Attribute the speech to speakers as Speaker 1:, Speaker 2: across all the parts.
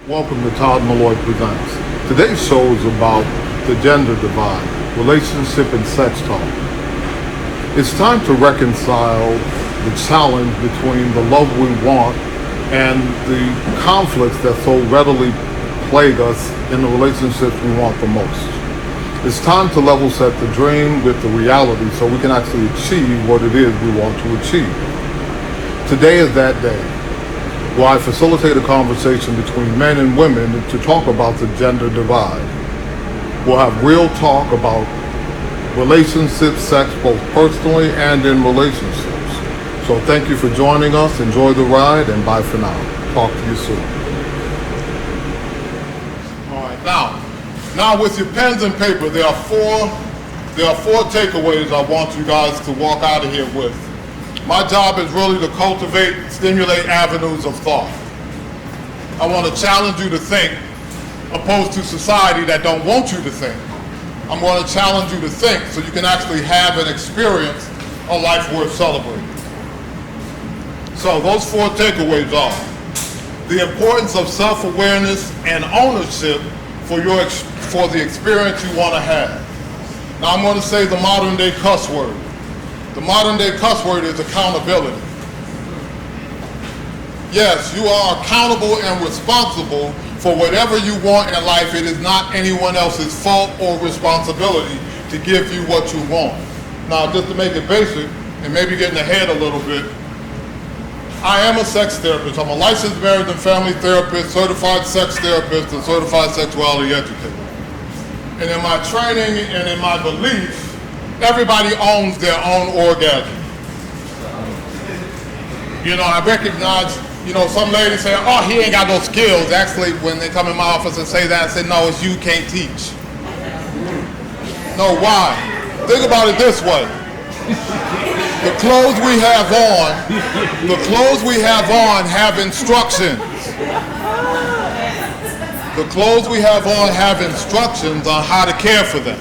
Speaker 1: Welcome to Todd Malloy Presents. Today's show is about the gender divide, relationship and sex talk. It's time to reconcile the challenge between the love we want and the conflicts that so readily plague us in the relationships we want the most. It's time to level set the dream with the reality so we can actually achieve what it is we want to achieve. Today is that day. Where I facilitate a conversation between men and women to talk about the gender divide. We'll have real talk about relationships, sex, both personally and in relationships. So thank you for joining us. Enjoy the ride, and bye for now. Talk to you soon. All right, now with your pens and paper, there are four takeaways I want you guys to walk out of here with. My job is really to cultivate, stimulate avenues of thought. I want to challenge you to think, opposed to society that don't want you to think. I'm going to challenge you to think so you can actually have and experience a life worth celebrating. So those four takeaways are the importance of self-awareness and ownership for the experience you want to have. Now I'm going to say the modern day cuss word. The modern day cuss word is accountability. Yes, you are accountable and responsible for whatever you want in life. It is not anyone else's fault or responsibility to give you what you want. Now, just to make it basic and maybe get in the head a little bit, I am a sex therapist. I'm a licensed marriage and family therapist, certified sex therapist, and certified sexuality educator. And in my training and in my belief, everybody owns their own orgasm. You know, I recognize, some ladies say, oh, he ain't got no skills. Actually, when they come in my office and say that, I say, no, it's you can't teach. No, why? Think about it this way. The clothes we have on have instructions. The clothes we have on have instructions on how to care for them.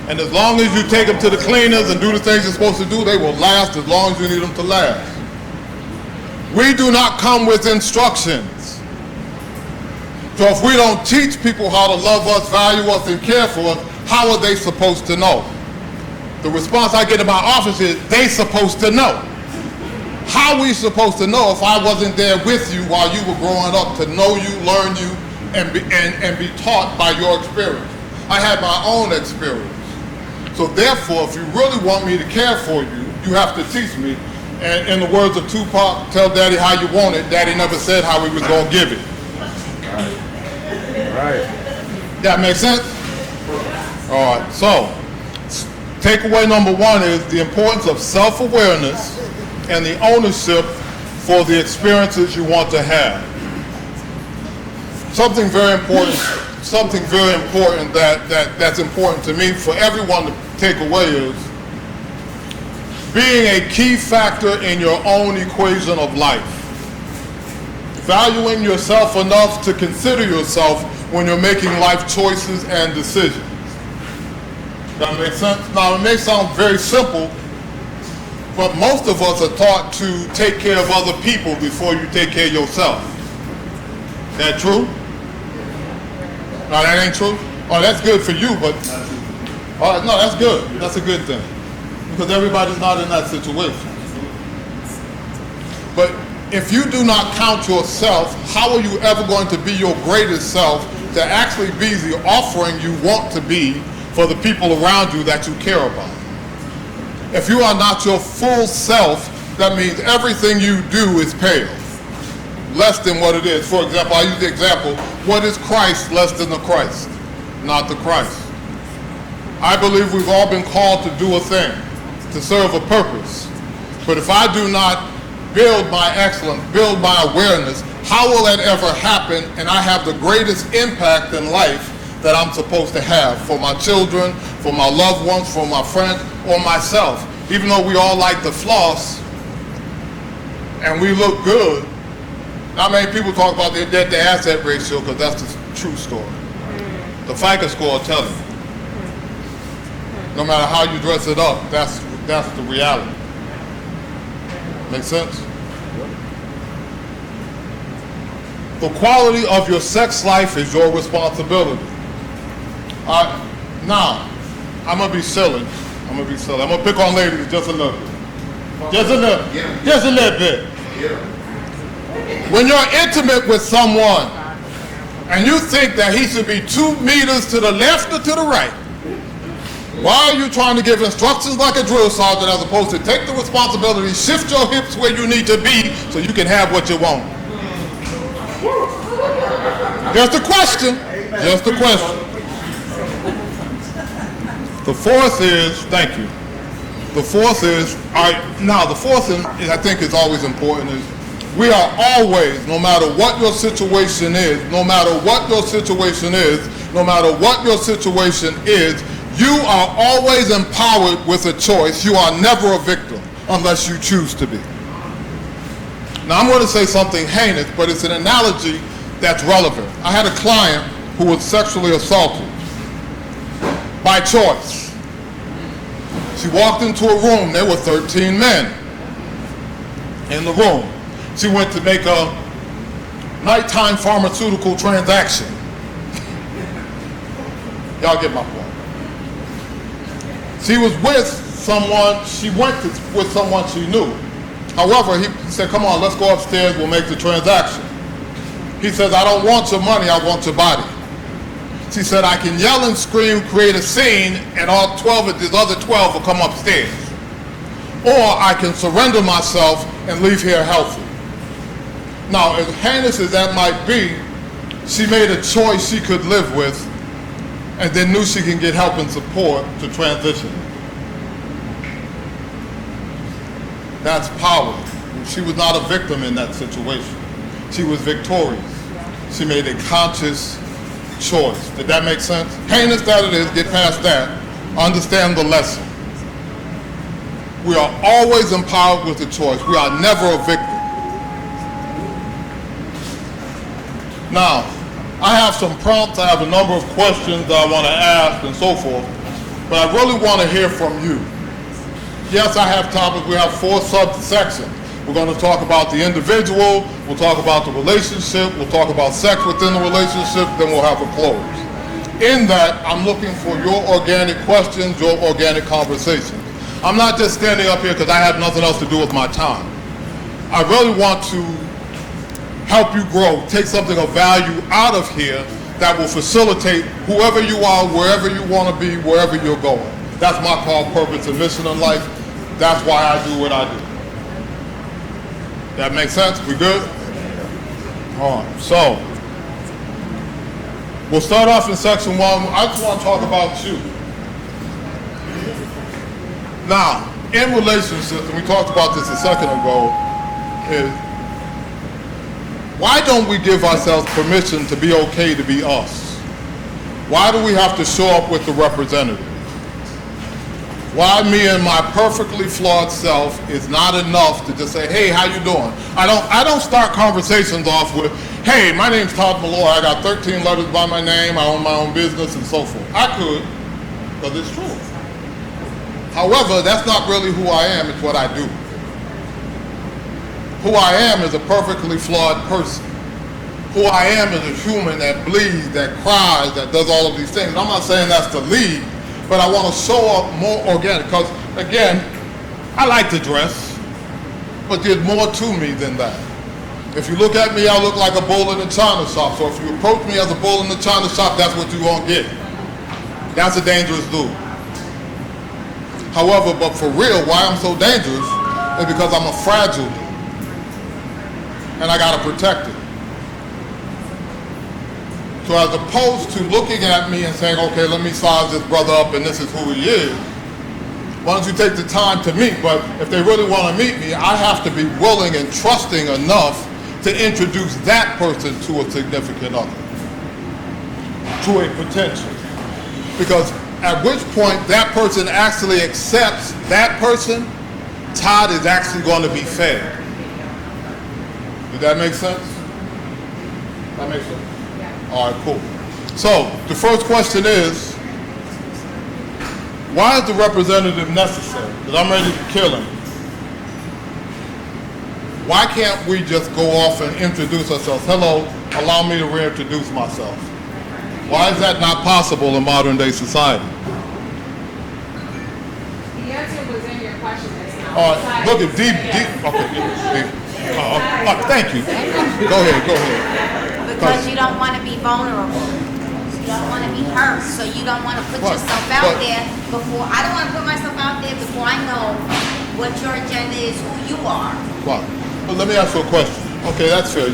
Speaker 1: And as long as you take them to the cleaners and do the things you're supposed to do, they will last as long as you need them to last. We do not come with instructions. So if we don't teach people how to love us, value us, and care for us, how are they supposed to know? The response I get in my office is, they supposed to know. How are we supposed to know if I wasn't there with you while you were growing up to know you, learn you, and be taught by your experience? I had my own experience. So therefore, if you really want me to care for you, you have to teach me. And in the words of Tupac, tell Daddy how you want it. Daddy never said how he was going to give it. Right. That makes sense? All right, so takeaway number one is the importance of self-awareness and the ownership for the experiences you want to have. Something very important that's important to me for everyone to take away is being a key factor in your own equation of life. Valuing yourself enough to consider yourself when you're making life choices and decisions. That makes sense? Now, it may sound very simple, but most of us are taught to take care of other people before you take care of yourself. That true? No, that ain't true? Oh, that's good for you, but no, that's good. That's a good thing. Because everybody's not in that situation. But if you do not count yourself, how are you ever going to be your greatest self to actually be the offering you want to be for the people around you that you care about? If you are not your full self, that means everything you do is pale, less than what it is. For example, I use the example, what is Christ less than the Christ? Not the Christ. I believe we've all been called to do a thing, to serve a purpose. But if I do not build my excellence, build my awareness, how will that ever happen and I have the greatest impact in life that I'm supposed to have for my children, for my loved ones, for my friends, or myself? Even though we all like to floss and we look good, not many people talk about their debt to asset ratio because that's the true story. The FICO score will tell you. No matter how you dress it up, that's the reality. Make sense? The quality of your sex life is your responsibility. Now, I'm going to be silly. I'm going to pick on ladies just a little bit. Just a little bit. When you're intimate with someone and you think that he should be 2 meters to the left or to the right, why are you trying to give instructions like a drill sergeant as opposed to take the responsibility, shift your hips where you need to be so you can have what you want? Just a question. Just a question. The fourth is, thank you. The fourth is, the fourth thing I think is always important is we are always, no matter what your situation is, you are always empowered with a choice. You are never a victim unless you choose to be. Now I'm going to say something heinous, but it's an analogy that's relevant. I had a client who was sexually assaulted by choice. She walked into a room, there were 13 men in the room. She went to make a nighttime pharmaceutical transaction. Y'all get my point. She was with someone, with someone she knew. However, he said, come on, let's go upstairs, we'll make the transaction. He says, I don't want your money, I want your body. She said, I can yell and scream, create a scene, and all 12 of these other 12 will come upstairs. Or I can surrender myself and leave here healthy. Now, as heinous as that might be, she made a choice she could live with, and then knew she can get help and support to transition. That's power. She was not a victim in that situation. She was victorious. She made a conscious choice. Did that make sense? Heinous that it is, get past that. Understand the lesson. We are always empowered with a choice. We are never a victim. Now, I have some prompts, I have a number of questions that I want to ask and so forth, but I really want to hear from you. Yes, I have topics. We have 4 subsections. We're going to talk about the individual, we'll talk about the relationship, we'll talk about sex within the relationship, then we'll have a close. In that, I'm looking for your organic questions, your organic conversations. I'm not just standing up here because I have nothing else to do with my time. I really want to help you grow, take something of value out of here that will facilitate whoever you are, wherever you want to be, wherever you're going. That's my call, purpose, and mission in life. That's why I do what I do. That makes sense? We good? All right, so we'll start off in section 1. I just want to talk about you. Now, in relationships, and we talked about this a second ago, is why don't we give ourselves permission to be okay to be us? Why do we have to show up with the representative? Why me and my perfectly flawed self is not enough to just say, hey, how you doing? I don't start conversations off with, hey, my name's Todd Malloy, I got 13 letters by my name, I own my own business and so forth. I could, because it's true. However, that's not really who I am, it's what I do. Who I am is a perfectly flawed person. Who I am is a human that bleeds, that cries, that does all of these things. I'm not saying that's the lead, but I want to show up more organic because, again, I like to dress, but there's more to me than that. If you look at me, I look like a bull in the china shop. So if you approach me as a bull in the china shop, that's what you're going to get. That's a dangerous dude. However, but for real, why I'm so dangerous is because I'm a fragile dude. And I got to protect it. So as opposed to looking at me and saying, okay, let me size this brother up and this is who he is, why don't you take the time to meet? But if they really want to meet me, I have to be willing and trusting enough to introduce that person to a significant other, to a potential. Because at which point that person actually accepts that person, Todd is actually going to be fed. Did that make sense? That makes sense? Yeah. All right, cool. So the first question is, why is the representative necessary? Because I'm ready to kill him. Why can't we just go off and introduce ourselves? Hello, allow me to reintroduce myself. Why is that not possible in modern day society?
Speaker 2: The answer was in your question.
Speaker 1: Look at deep. Okay, deep. Thank you. Go ahead.
Speaker 3: Because you don't want to be vulnerable. You don't want to be hurt. So you don't want to put yourself out there before. I don't want to put myself out there before I know what your agenda is, who you are.
Speaker 1: Right. But let me ask you a question. Okay, that's fair.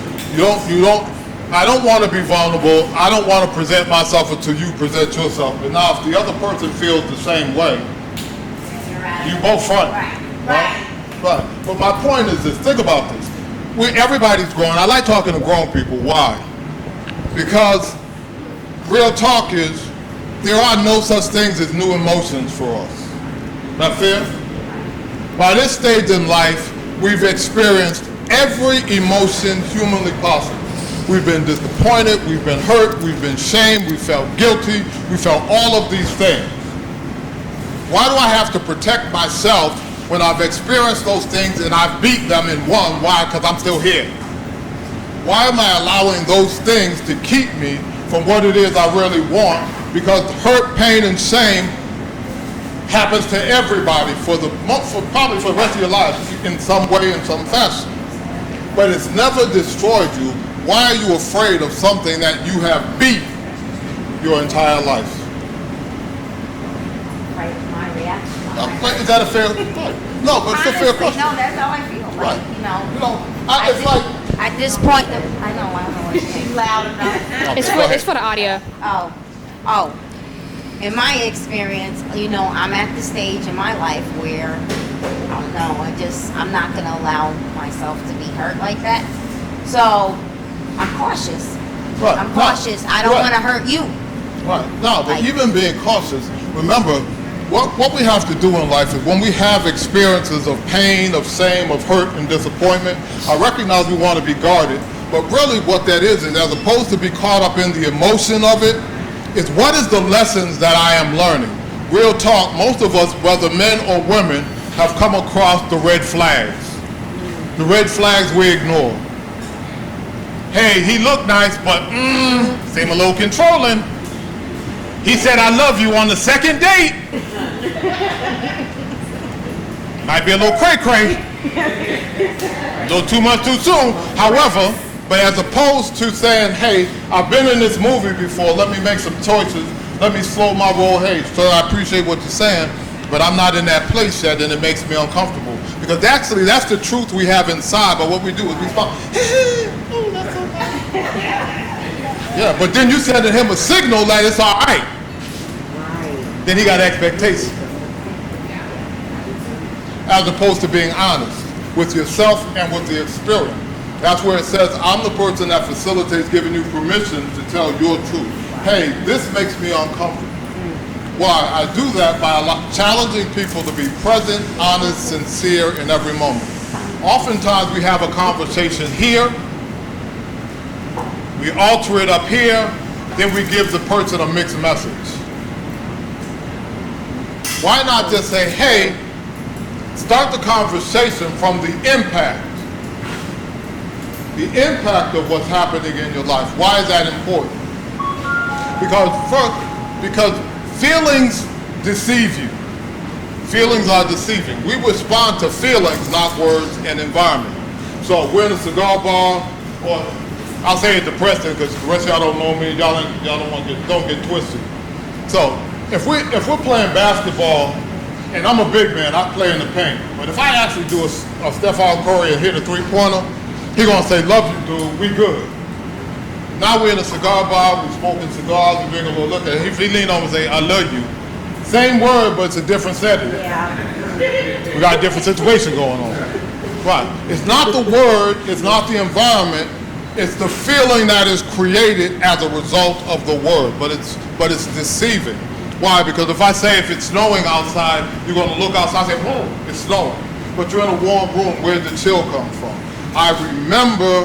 Speaker 1: I don't want to be vulnerable. I don't want to present myself until you present yourself. But now if the other person feels the same way, you both front. Right. But my point is this. Think about this. Everybody's grown. I like talking to grown people. Why? Because real talk is there are no such things as new emotions for us. Not fair? By this stage in life, we've experienced every emotion humanly possible. We've been disappointed, we've been hurt, we've been shamed, we felt guilty, we felt all of these things. Why do I have to protect myself when I've experienced those things and I've beat them and won? Why? Because I'm still here. Why am I allowing those things to keep me from what it is I really want? Because hurt, pain, and shame happens to everybody probably for the rest of your life in some way, in some fashion. But it's never destroyed you. Why are you afraid of something that you have beat your entire life?
Speaker 3: Right, my reaction.
Speaker 1: Is that a fair? No, but it's a fair question.
Speaker 3: No, that's how I feel.
Speaker 1: Right.
Speaker 3: It's like at this point. I don't know what she's loud enough.
Speaker 2: It's for the audio.
Speaker 3: Oh. In my experience, I'm at the stage in my life where I don't know. I'm not going to allow myself to be hurt like that. So I'm cautious.
Speaker 1: Right.
Speaker 3: I'm cautious. I don't want to hurt you.
Speaker 1: Right. No, but even being cautious, remember, what we have to do in life is when we have experiences of pain, of shame, of hurt and disappointment, I recognize we want to be guarded, but really what that is as opposed to be caught up in the emotion of it, is what is the lessons that I am learning? Real talk, most of us, whether men or women, have come across the red flags. The red flags we ignore. Hey, he looked nice, but seemed a little controlling. He said, I love you on the second date. Might be a little cray-cray. A little too much too soon. However, but as opposed to saying, hey, I've been in this movie before, let me make some choices, let me slow my roll, hey, so I appreciate what you're saying, but I'm not in that place yet and it makes me uncomfortable. Because actually, that's the truth we have inside, but what we do is we respond, oh, that's okay. Yeah, but then you sending him a signal that it's all right. Then he got expectations. As opposed to being honest with yourself and with the experience. That's where it says, I'm the person that facilitates giving you permission to tell your truth. Hey, this makes me uncomfortable. Why? I do that by challenging people to be present, honest, sincere in every moment. Oftentimes we have a conversation here, we alter it up here, then we give the person a mixed message. Why not just say, hey, start the conversation from the impact. The impact of what's happening in your life. Why is that important? Because feelings deceive you. Feelings are deceiving. We respond to feelings, not words and environment. So we're in a cigar bar, or I'll say it depressing because the rest of y'all don't know me. Y'all don't get twisted. So if we're playing basketball, and I'm a big man, I play in the paint. But if I actually do a Stephen Curry and hit a three-pointer, he gonna say, love you, dude, we good. Now we're in a cigar bar, we smoking cigars, we drink a little liquor. If he lean over and say, I love you. Same word, but it's a different setting. Yeah. We got a different situation going on. Right. It's not the word, it's not the environment, it's the feeling that is created as a result of the word, but it's deceiving. Why? Because if I say if it's snowing outside, you're gonna look outside and say, whoa, it's snowing. But you're in a warm room, where'd the chill come from? I remember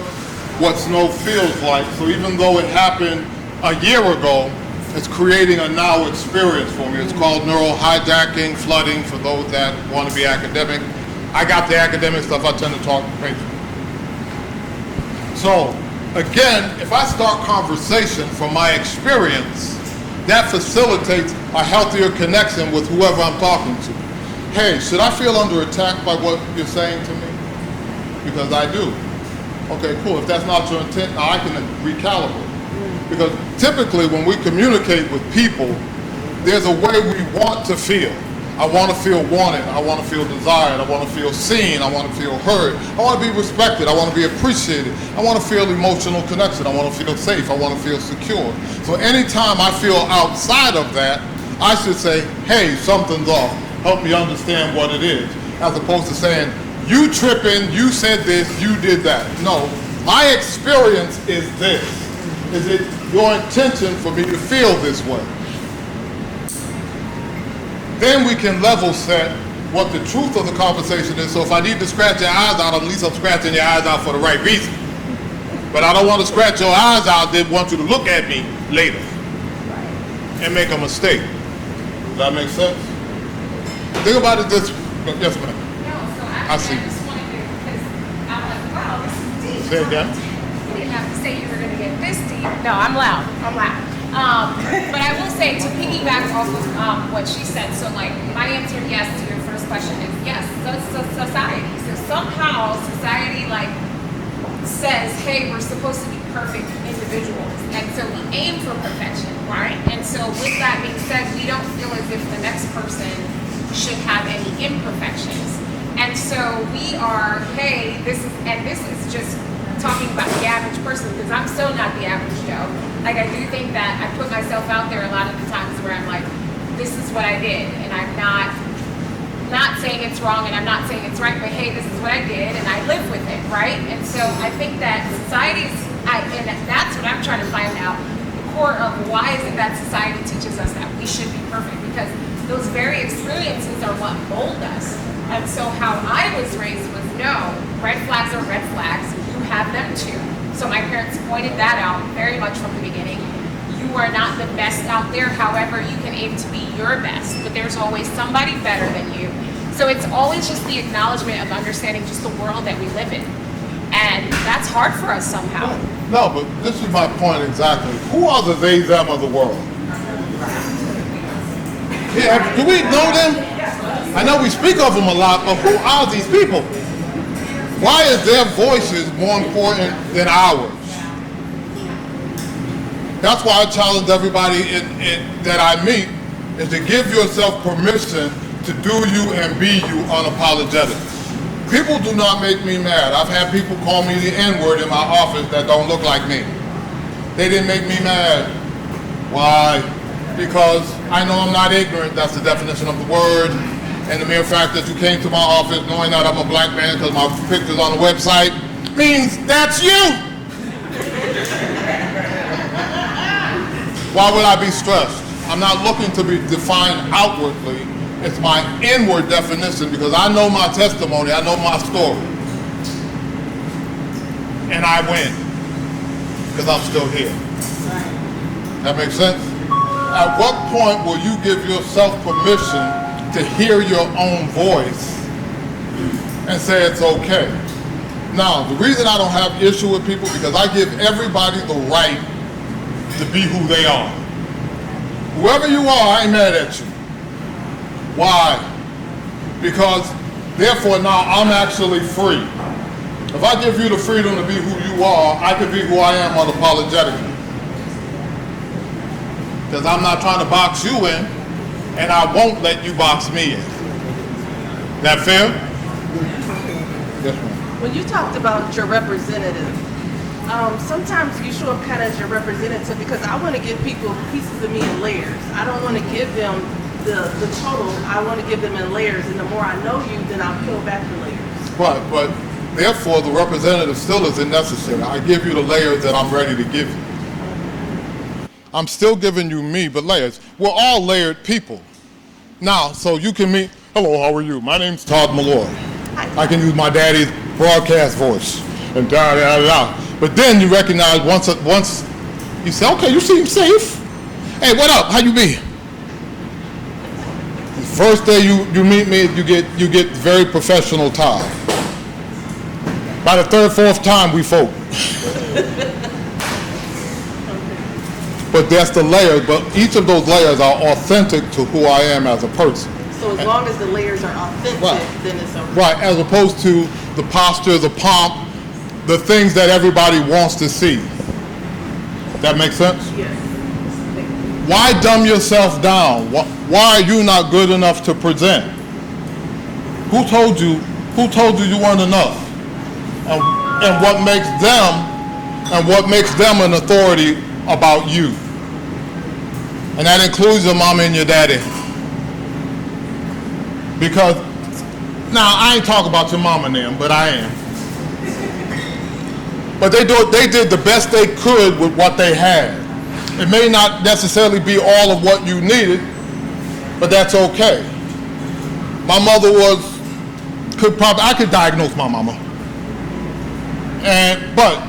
Speaker 1: what snow feels like, so even though it happened a year ago, it's creating a now experience for me. It's called neural hijacking, flooding, for those that want to be academic. I got the academic stuff, I tend to talk painful. So, again, if I start conversation from my experience, that facilitates a healthier connection with whoever I'm talking to. Hey, should I feel under attack by what you're saying to me? Because I do. Okay, cool. If that's not your intent, now I can recalibrate. Because typically when we communicate with people, there's a way we want to feel. I want to feel wanted. I want to feel desired. I want to feel seen. I want to feel heard. I want to be respected. I want to be appreciated. I want to feel emotional connection. I want to feel safe. I want to feel secure. So anytime I feel outside of that, I should say, hey, something's off. Help me understand what it is. As opposed to saying, you tripping, you said this, you did that. No, my experience is this. Is it your intention for me to feel this way? Then we can level set what the truth of the conversation is. So if I need to scratch your eyes out, at least I'm scratching your eyes out for the right reason. But I don't want to scratch your eyes out, then want you to look at me later and make a mistake. Does that make sense? Think about it this way. Yes, ma'am.
Speaker 2: No, so
Speaker 1: I see.
Speaker 2: I just wanted to, because I'm like, wow, this is deep.
Speaker 1: Say it again.
Speaker 2: You didn't have to say you were going to get this deep. No, I'm loud. I'm loud. But I will say, to piggyback off of what she said, so like my answer yes to your first question is yes. So society. So somehow society like says, hey, we're supposed to be perfect individuals, and so we aim for perfection, right? And so with that being said, we don't feel as if the next person should have any imperfections, and so we are, hey, this is just talking about the average person, because I'm so not the average Joe. Like, I do think that I put myself out there a lot of the times where I'm like, this is what I did, and I'm not saying it's wrong, and I'm not saying it's right, but hey, this is what I did, and I live with it, right? And so I think that and that's what I'm trying to find out, the core of why is it that society teaches us that we should be perfect, because those very experiences are what mold us. And so how I was raised was, no, red flags are red flags, you have them too. So my parents pointed that out very much from the beginning. You are not the best out there, however, you can aim to be your best, but there's always somebody better than you. So it's always just the acknowledgement of understanding just the world that we live in. And that's hard for us somehow.
Speaker 1: No, but this is my point exactly. Who are the they, them of the world? Yeah, do we know them? I know we speak of them a lot, but who are these people? Why is their voices more important than ours? That's why I challenge everybody that I meet is to give yourself permission to do you and be you unapologetically. People do not make me mad. I've had people call me the N-word in my office that don't look like me. They didn't make me mad. Why? Because I know I'm not ignorant. That's the definition of the word. And the mere fact that you came to my office knowing that I'm a black man because my picture's on the website means that's you. Why would I be stressed? I'm not looking to be defined outwardly. It's my inward definition, because I know my testimony, I know my story. And I win, because I'm still here. That makes sense? At what point will you give yourself permission to hear your own voice and say it's okay? Now, the reason I don't have issue with people, because I give everybody the right to be who they are. Whoever you are, I ain't mad at you. Why? Because therefore now I'm actually free. If I give you the freedom to be who you are, I can be who I am unapologetically. Because I'm not trying to box you in, and I won't let you box me in. That fair? Yes, ma'am.
Speaker 4: When you talked about your representative, sometimes you show up kind of as your representative, because I want to give people pieces of me in layers. I don't want to give them the total. I want to give them in layers, and the more I know you, then I'll peel back the layers.
Speaker 1: But therefore the representative still isn't necessary. I give you the layers that I'm ready to give you. I'm still giving you me, but layers. We're all layered people. Now, so you can meet, hello, how are you? My name's Todd Malloy. I can use my daddy's broadcast voice and da da da. But then you recognize once you say, okay, you seem safe. Hey, what up? How you be? The first day you meet me, you get very professional Todd. By the third, fourth time, we folk. But that's the layers, but each of those layers are authentic to who I am as a person.
Speaker 4: So as long as the layers are authentic, then it's okay.
Speaker 1: Right, as opposed to the posture, the pomp, the things that everybody wants to see. That makes sense?
Speaker 4: Yes.
Speaker 1: Why dumb yourself down? Why are you not good enough to present? Who told you you weren't enough? And what makes them an authority about you? And that includes your mama and your daddy. Because, now I ain't talking about your mama and them, but I am. But they did the best they could with what they had. It may not necessarily be all of what you needed, but that's okay. My mother I could diagnose my mama. But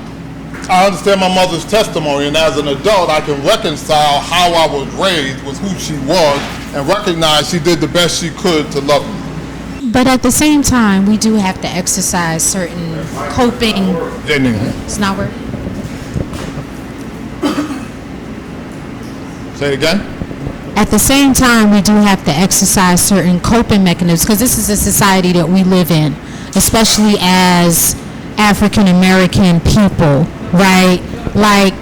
Speaker 1: I understand my mother's testimony, and as an adult, I can reconcile how I was raised with who she was and recognize she did the best she could to love me.
Speaker 5: But at the same time, we do have to exercise certain coping. It's not working.
Speaker 1: Say it again?
Speaker 5: At the same time, we do have to exercise certain coping mechanisms because this is a society that we live in, especially as African American people, right? Like,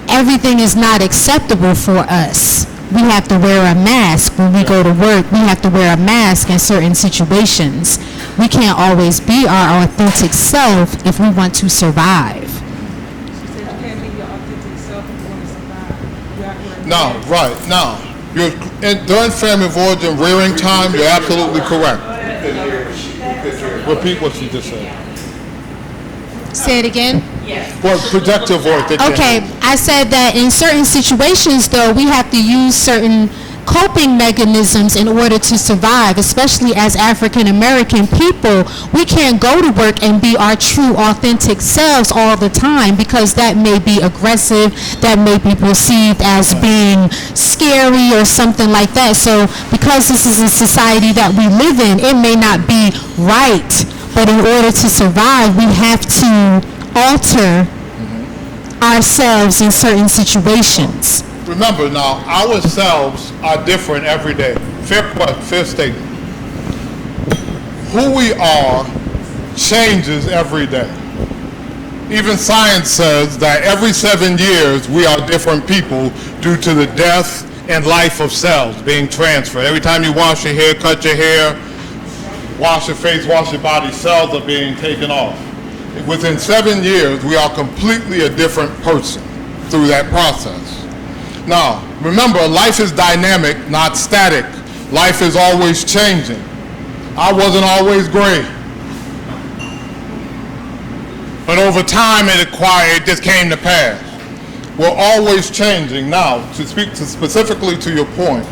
Speaker 5: everything is not acceptable for us. We have to wear a mask when we go to work. We have to wear a mask in certain situations. We can't always be our authentic self if we want to survive.
Speaker 6: She said you can't be your authentic self if you want to survive. You have to learn.
Speaker 1: No, right, now, during family voyage and rearing time, you're absolutely correct. Repeat what she just said.
Speaker 5: Say it again.
Speaker 1: Well, project your voice.
Speaker 5: Okay, I said that in certain situations, though, we have to use certain coping mechanisms in order to survive, especially as African American people. We can't go to work and be our true, authentic selves all the time because that may be aggressive, that may be perceived as being scary or something like that. So because this is a society that we live in, it may not be right, but in order to survive, we have to alter ourselves in certain situations.
Speaker 1: Remember now, our selves are different every day. Fair statement. Who we are changes every day. Even science says that every 7 years we are different people due to the death and life of cells being transferred. Every time you wash your hair, cut your hair, wash your face, wash your body, cells are being taken off. Within 7 years, we are completely a different person through that process. Now, remember, life is dynamic, not static. Life is always changing. I wasn't always great. But over time, it just came to pass. We're always changing. Now, to speak specifically to your point,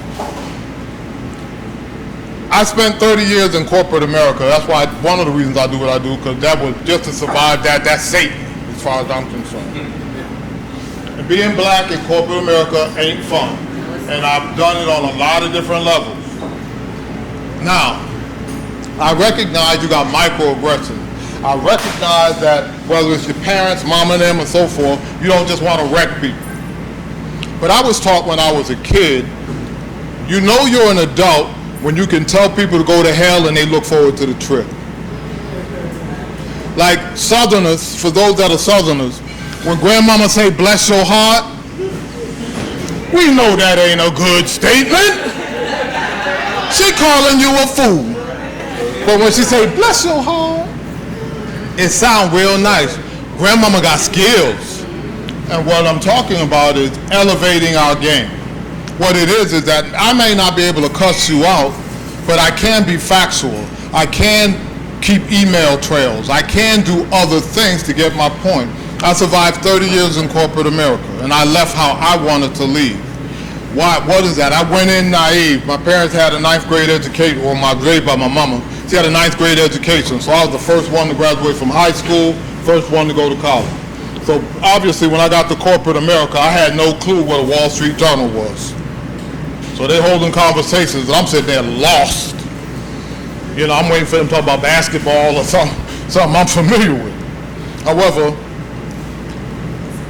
Speaker 1: I spent 30 years in corporate America. That's why one of the reasons I do what I do, because that was just to survive that's Satan, as far as I'm concerned. And being black in corporate America ain't fun. And I've done it on a lot of different levels. Now, I recognize you got microaggressions. I recognize that whether it's your parents, mom and them, and so forth, you don't just want to wreck people. But I was taught when I was a kid, you know you're an adult when you can tell people to go to hell and they look forward to the trip. Like Southerners, for those that are Southerners, when grandmama say, bless your heart, we know that ain't a good statement. She calling you a fool. But when she say, bless your heart, it sounds real nice. Grandmama got skills. And what I'm talking about is elevating our game. What it is that I may not be able to cuss you out, but I can be factual. I can keep email trails. I can do other things to get my point. I survived 30 years in corporate America, and I left how I wanted to leave. Why? What is that? I went in naive. My parents had a 9th grade education, or my grade by my mama. She had a 9th grade education, so I was the first one to graduate from high school, first one to go to college. So obviously when I got to corporate America, I had no clue what a Wall Street Journal was. So they're holding conversations, and I'm sitting there lost. You know, I'm waiting for them to talk about basketball or something I'm familiar with. However,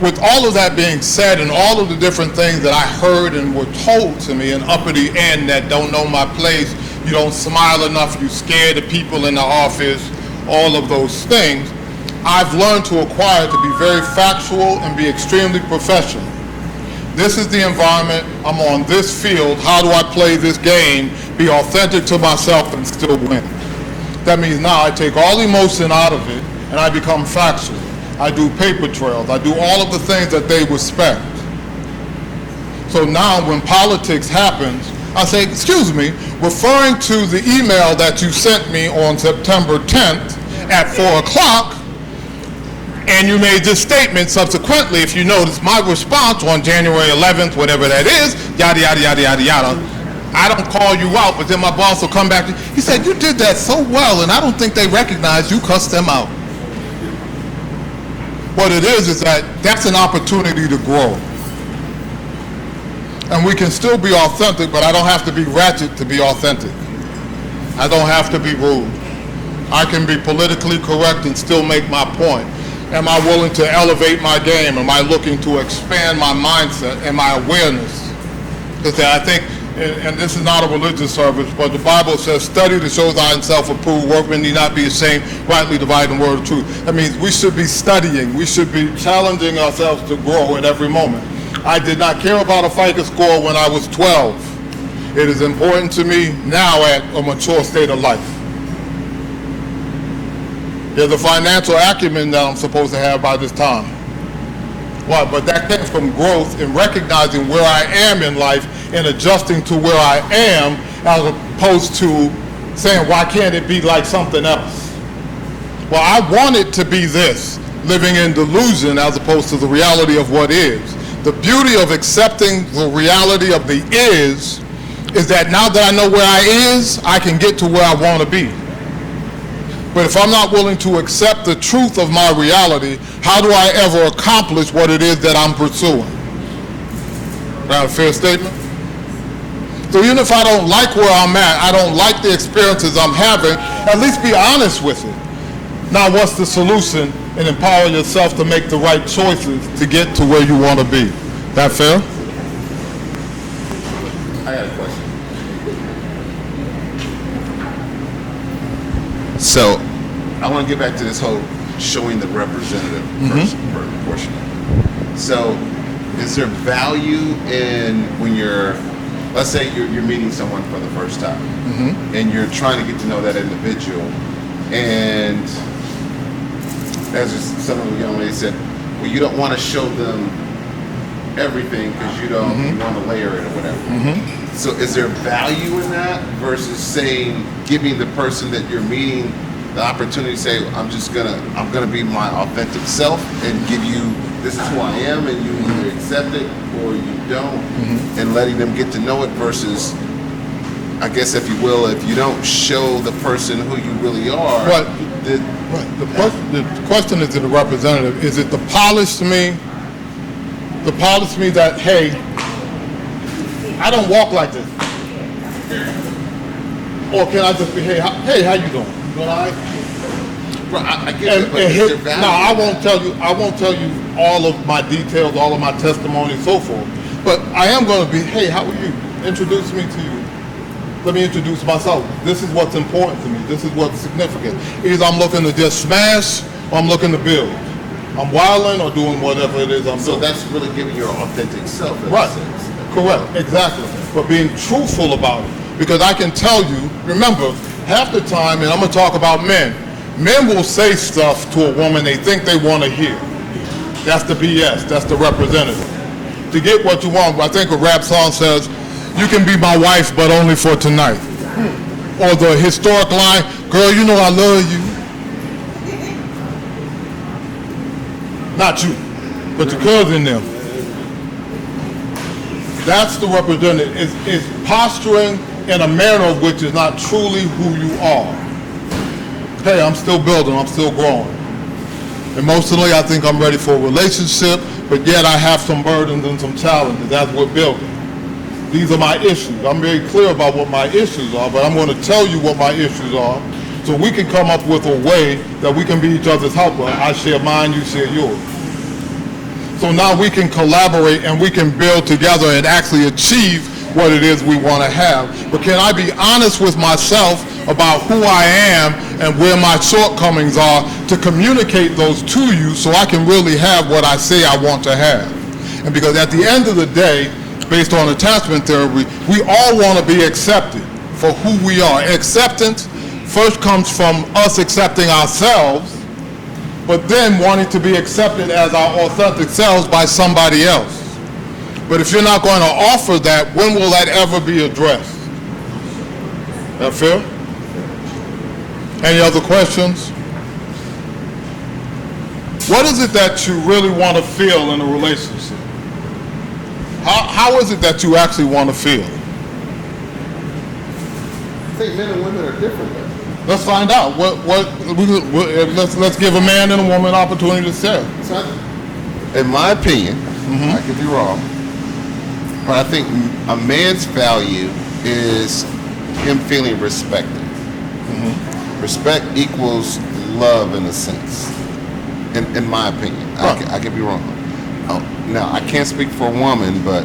Speaker 1: with all of that being said and all of the different things that I heard and were told to me in uppity end that don't know my place, you don't smile enough, you scare the people in the office, all of those things, I've learned to acquire to be very factual and be extremely professional. This is the environment, I'm on this field, how do I play this game, be authentic to myself and still win? That means now I take all emotion out of it and I become factual. I do paper trails, I do all of the things that they respect. So now when politics happens, I say, excuse me, referring to the email that you sent me on September 10th at 4 o'clock, and you made this statement subsequently, if you notice my response on January 11th, whatever that is, yada, yada, yada, yada, yada. I don't call you out, but then my boss will come back to, he said, you did that so well, and I don't think they recognize you cussed them out. What it is that that's an opportunity to grow. And we can still be authentic, but I don't have to be ratchet to be authentic. I don't have to be rude. I can be politically correct and still make my point. Am I willing to elevate my game? Am I looking to expand my mindset and my awareness? Because I think, and this is not a religious service, but the Bible says, study to show thyself approved, workman need not be ashamed, rightly dividing the word of truth. That means we should be studying, we should be challenging ourselves to grow at every moment. I did not care about a FICO score when I was 12. It is important to me now at a mature state of life. There's a financial acumen that I'm supposed to have by this time. Well, but that comes from growth and recognizing where I am in life and adjusting to where I am, as opposed to saying, why can't it be like something else? Well, I want it to be this, living in delusion as opposed to the reality of what is. The beauty of accepting the reality of the is that now that I know where I is, I can get to where I want to be. But if I'm not willing to accept the truth of my reality, how do I ever accomplish what it is that I'm pursuing? That a fair statement? So even if I don't like where I'm at, I don't like the experiences I'm having, at least be honest with it. Now what's the solution? And empower yourself to make the right choices to get to where you want to be. That fair?
Speaker 7: I got a question. So, I want to get back to this whole showing the representative portion. So, is there value in when you're, let's say you're meeting someone for the first time, and you're trying to get to know that individual, and as some of the young ladies said, well, you don't want to show them everything because you don't you want to layer it or whatever. So is there value in that versus saying, giving the person that you're meeting the opportunity to say, I'm gonna be my authentic self and give you, this is who I am, and you either accept it or you don't, and letting them get to know it versus, I guess if you will, if you don't show the person who you really are.
Speaker 1: Right. The question is to the representative, is it the polished me? The polished me that, hey, I don't walk like this. Or can I just be, hey, how you doing? You doing all right?
Speaker 7: Right, I get it, but is there value?
Speaker 1: No, I won't tell you all of my details, all of my testimony and so forth. But I am going to be, hey, how are you? Introduce me to you. Let me introduce myself. This is what's important to me. This is what's significant. Either I'm looking to just smash or I'm looking to build. I'm wilding or doing whatever it is I'm doing.
Speaker 7: So that's really giving your authentic self in
Speaker 1: Right.
Speaker 7: a sense.
Speaker 1: Correct, exactly. But being truthful about it. Because I can tell you, remember, half the time, and I'm going to talk about men, men will say stuff to a woman they think they want to hear. That's the BS. That's the representative. To get what you want, I think a rap song says, you can be my wife, but only for tonight. Or the historic line, girl, you know I love you. Not you, but the cousin them. That's the representative. It's posturing in a manner which is not truly who you are. Hey, I'm still building, I'm still growing. Emotionally, I think I'm ready for a relationship, but yet I have some burdens and some challenges as we're building. These are my issues. I'm very clear about what my issues are, but I'm going to tell you what my issues are So we can come up with a way that we can be each other's helper. I share mine, you share yours. So now we can collaborate and we can build together and actually achieve what it is we want to have. But can I be honest with myself about who I am and where my shortcomings are to communicate those to you so I can really have what I say I want to have? And because at the end of the day, based on attachment therapy, we all want to be accepted for who we are. Acceptance first comes from us accepting ourselves, but then wanting to be accepted as our authentic selves by somebody else. But if you're not going to offer that, when will that ever be addressed? That fair? Any other questions? What is it that you really want to feel in a relationship? How is it that you actually want to feel?
Speaker 7: I think men and women are different.
Speaker 1: Let's find out. Let's give a man and a woman an opportunity to say.
Speaker 7: So in my opinion, I could be wrong, but I think a man's value is him feeling respected. Respect equals love in a sense, in my opinion. I could be wrong. Now, I can't speak for a woman, but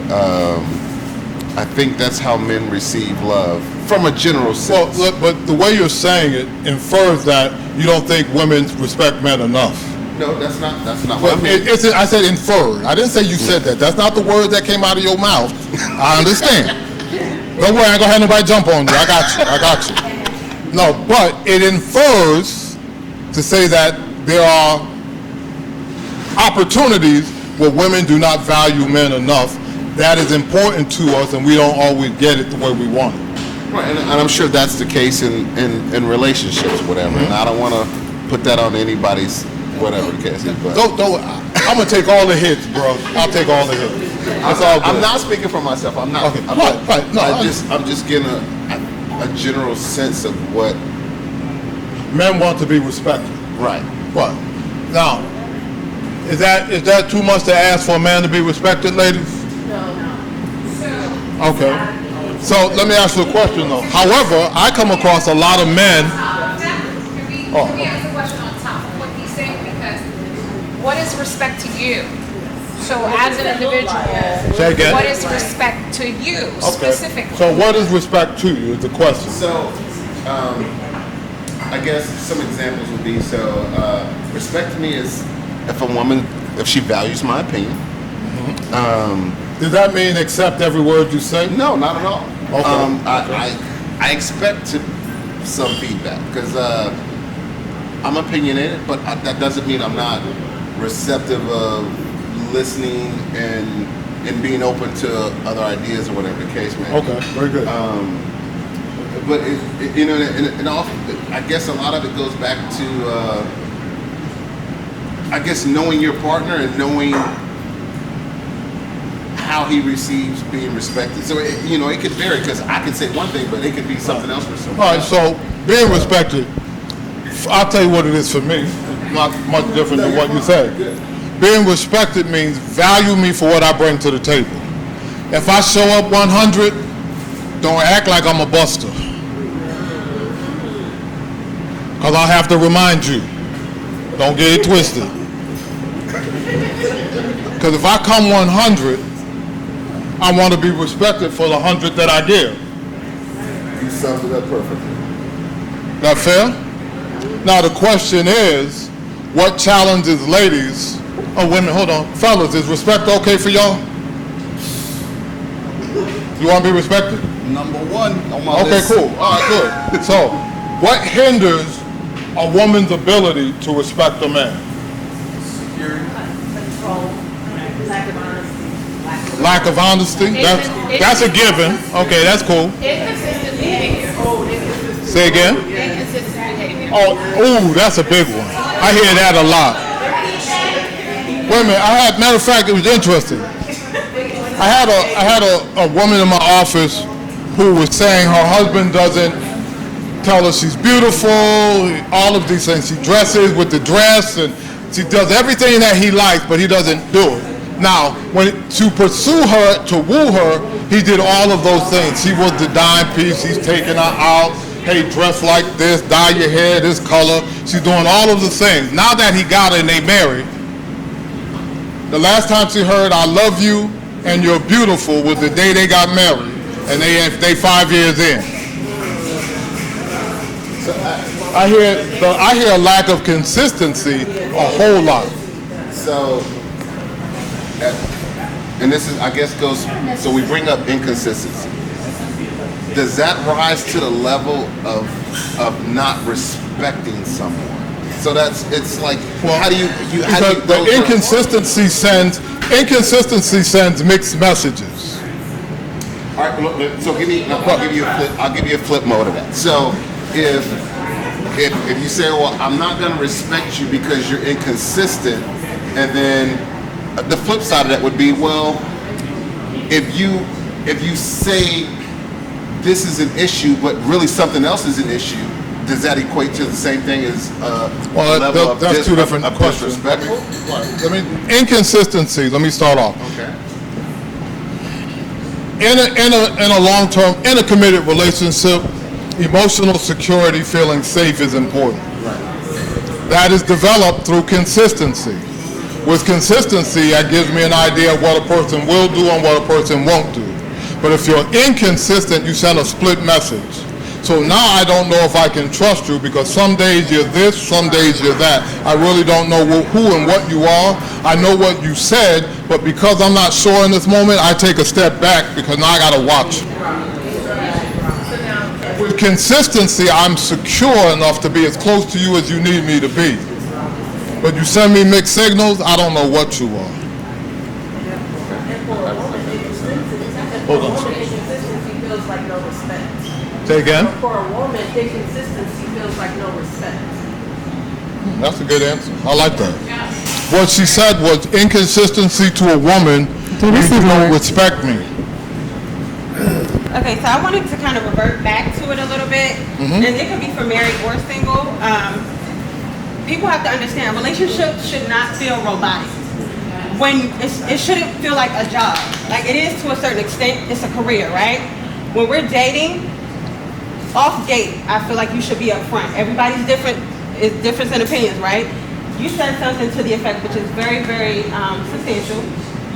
Speaker 7: I think that's how men receive love from a general sense.
Speaker 1: Well, look, but the way you're saying it infers that you don't think women respect men enough.
Speaker 7: No, that's not what I mean.
Speaker 1: I said inferred. I didn't say you said that. That's not the word that came out of your mouth. I understand. Don't worry, I ain't gonna have nobody jump on you. I got you. No, but it infers to say that there are opportunities where women do not value men enough. That is important to us, and we don't always get it the way we want it.
Speaker 7: Right, and I'm sure that's the case in relationships, whatever. And I don't want to put that on anybody's whatever the case is. But
Speaker 1: I'm gonna take all the hits, bro. I'll take all the hits. That's all good.
Speaker 7: I'm not speaking for myself. I'm not.
Speaker 1: Okay.
Speaker 7: Right.
Speaker 1: No,
Speaker 7: I'm just getting a general sense of what
Speaker 1: men want to be respected.
Speaker 7: Right.
Speaker 1: What? Now, is that too much to ask for a man to be respected, ladies? Okay. So let me ask you a question though. However, I come across a lot of men.
Speaker 2: Can we ask a question on top of what he's saying? Because what is respect to you? So as an individual,
Speaker 1: Say again?
Speaker 2: what is respect to you specifically?
Speaker 1: So what is respect to you is the question.
Speaker 7: So, I guess some examples would be, respect to me is if she values my opinion.
Speaker 1: Does that mean accept every word you say?
Speaker 7: No, not at all.
Speaker 1: Okay.
Speaker 7: I expect some feedback because I'm opinionated, but that doesn't mean I'm not receptive of listening and being open to other ideas or whatever the case may be.
Speaker 1: Okay, very good.
Speaker 7: But I guess a lot of it goes back to I guess knowing your partner and knowing how he receives being respected. So it could vary because I could say one thing, but it could be something else for someone.
Speaker 1: All right, so being respected, I'll tell you what it is for me. It's not much different than what you said. Being respected means value me for what I bring to the table. If I show up 100, don't act like I'm a buster. Because I'll have to remind you. Don't get it twisted. Because if I come 100, I want to be respected for the 100 that I give.
Speaker 7: You summed it up perfectly.
Speaker 1: That fair? Now the question is, what challenges ladies, women, hold on, fellas, is respect okay for y'all? You want to be respected?
Speaker 8: Number one on my
Speaker 1: Okay,
Speaker 8: list.
Speaker 1: cool. All right, good. So, what hinders a woman's ability to respect a man?
Speaker 8: Security.
Speaker 3: Control, lack of honesty.
Speaker 1: Lack of honesty? That's a given. Okay, that's cool.
Speaker 2: Inconsistent behavior.
Speaker 1: Say again?
Speaker 2: Inconsistent behavior.
Speaker 1: Oh, ooh, that's a big one. I hear that a lot. Wait a minute. Matter of fact, it was interesting. I had a woman in my office who was saying her husband doesn't tell her she's beautiful, all of these things. She dresses with the dress, and she does everything that he likes, but he doesn't do it. Now, to pursue her, to woo her, he did all of those things. She was the dime piece. He's taking her out. hey, dress like this, dye your hair this color. She's doing all of the things. Now that he got her and they married, the last time she heard "I love you" and "you're beautiful" was the day they got married, and they 5 years in. So I hear a lack of consistency a whole lot.
Speaker 7: So, and this is, I guess, goes. So we bring up inconsistency. Does that rise to the level of not respecting someone? So it's like, well, how do you how do you
Speaker 1: because the inconsistency sends mixed messages.
Speaker 7: All right, look, so I'll give you a flip mode of that. So if you say, well, I'm not going to respect you because you're inconsistent, and then the flip side of that would be, well, if you say this is an issue, but really something else is an issue, does that equate to the same thing as
Speaker 1: that's two different questions.
Speaker 7: Disrespectful?
Speaker 1: I mean, inconsistency. Let me start off.
Speaker 7: Okay.
Speaker 1: In a long-term, in a committed relationship, emotional security, feeling safe is important.
Speaker 7: Right.
Speaker 1: That is developed through consistency. With consistency, that gives me an idea of what a person will do and what a person won't do. But if you're inconsistent, you send a split message. So now I don't know if I can trust you because some days you're this, some days you're that. I really don't know who and what you are. I know what you said, but because I'm not sure in this moment, I take a step back because now I got to watch. With consistency, I'm secure enough to be as close to you as you need me to be. But you send me mixed signals, I don't know what you are. Hold on.
Speaker 4: Inconsistency feels like no respect.
Speaker 1: Say again?
Speaker 4: For a woman, inconsistency feels like no respect.
Speaker 1: That's a good answer. I like that. What she said was inconsistency to a woman means you don't respect me.
Speaker 9: Okay, so I wanted to kind of revert back to it a little bit, and it could be for married or single. People have to understand relationships should not feel robotic. When it shouldn't feel like a job. Like it is to a certain extent, it's a career, right? When we're dating, off date, I feel like you should be upfront. Everybody's different, it's difference in opinions, right? You said something to the effect, which is very, very substantial.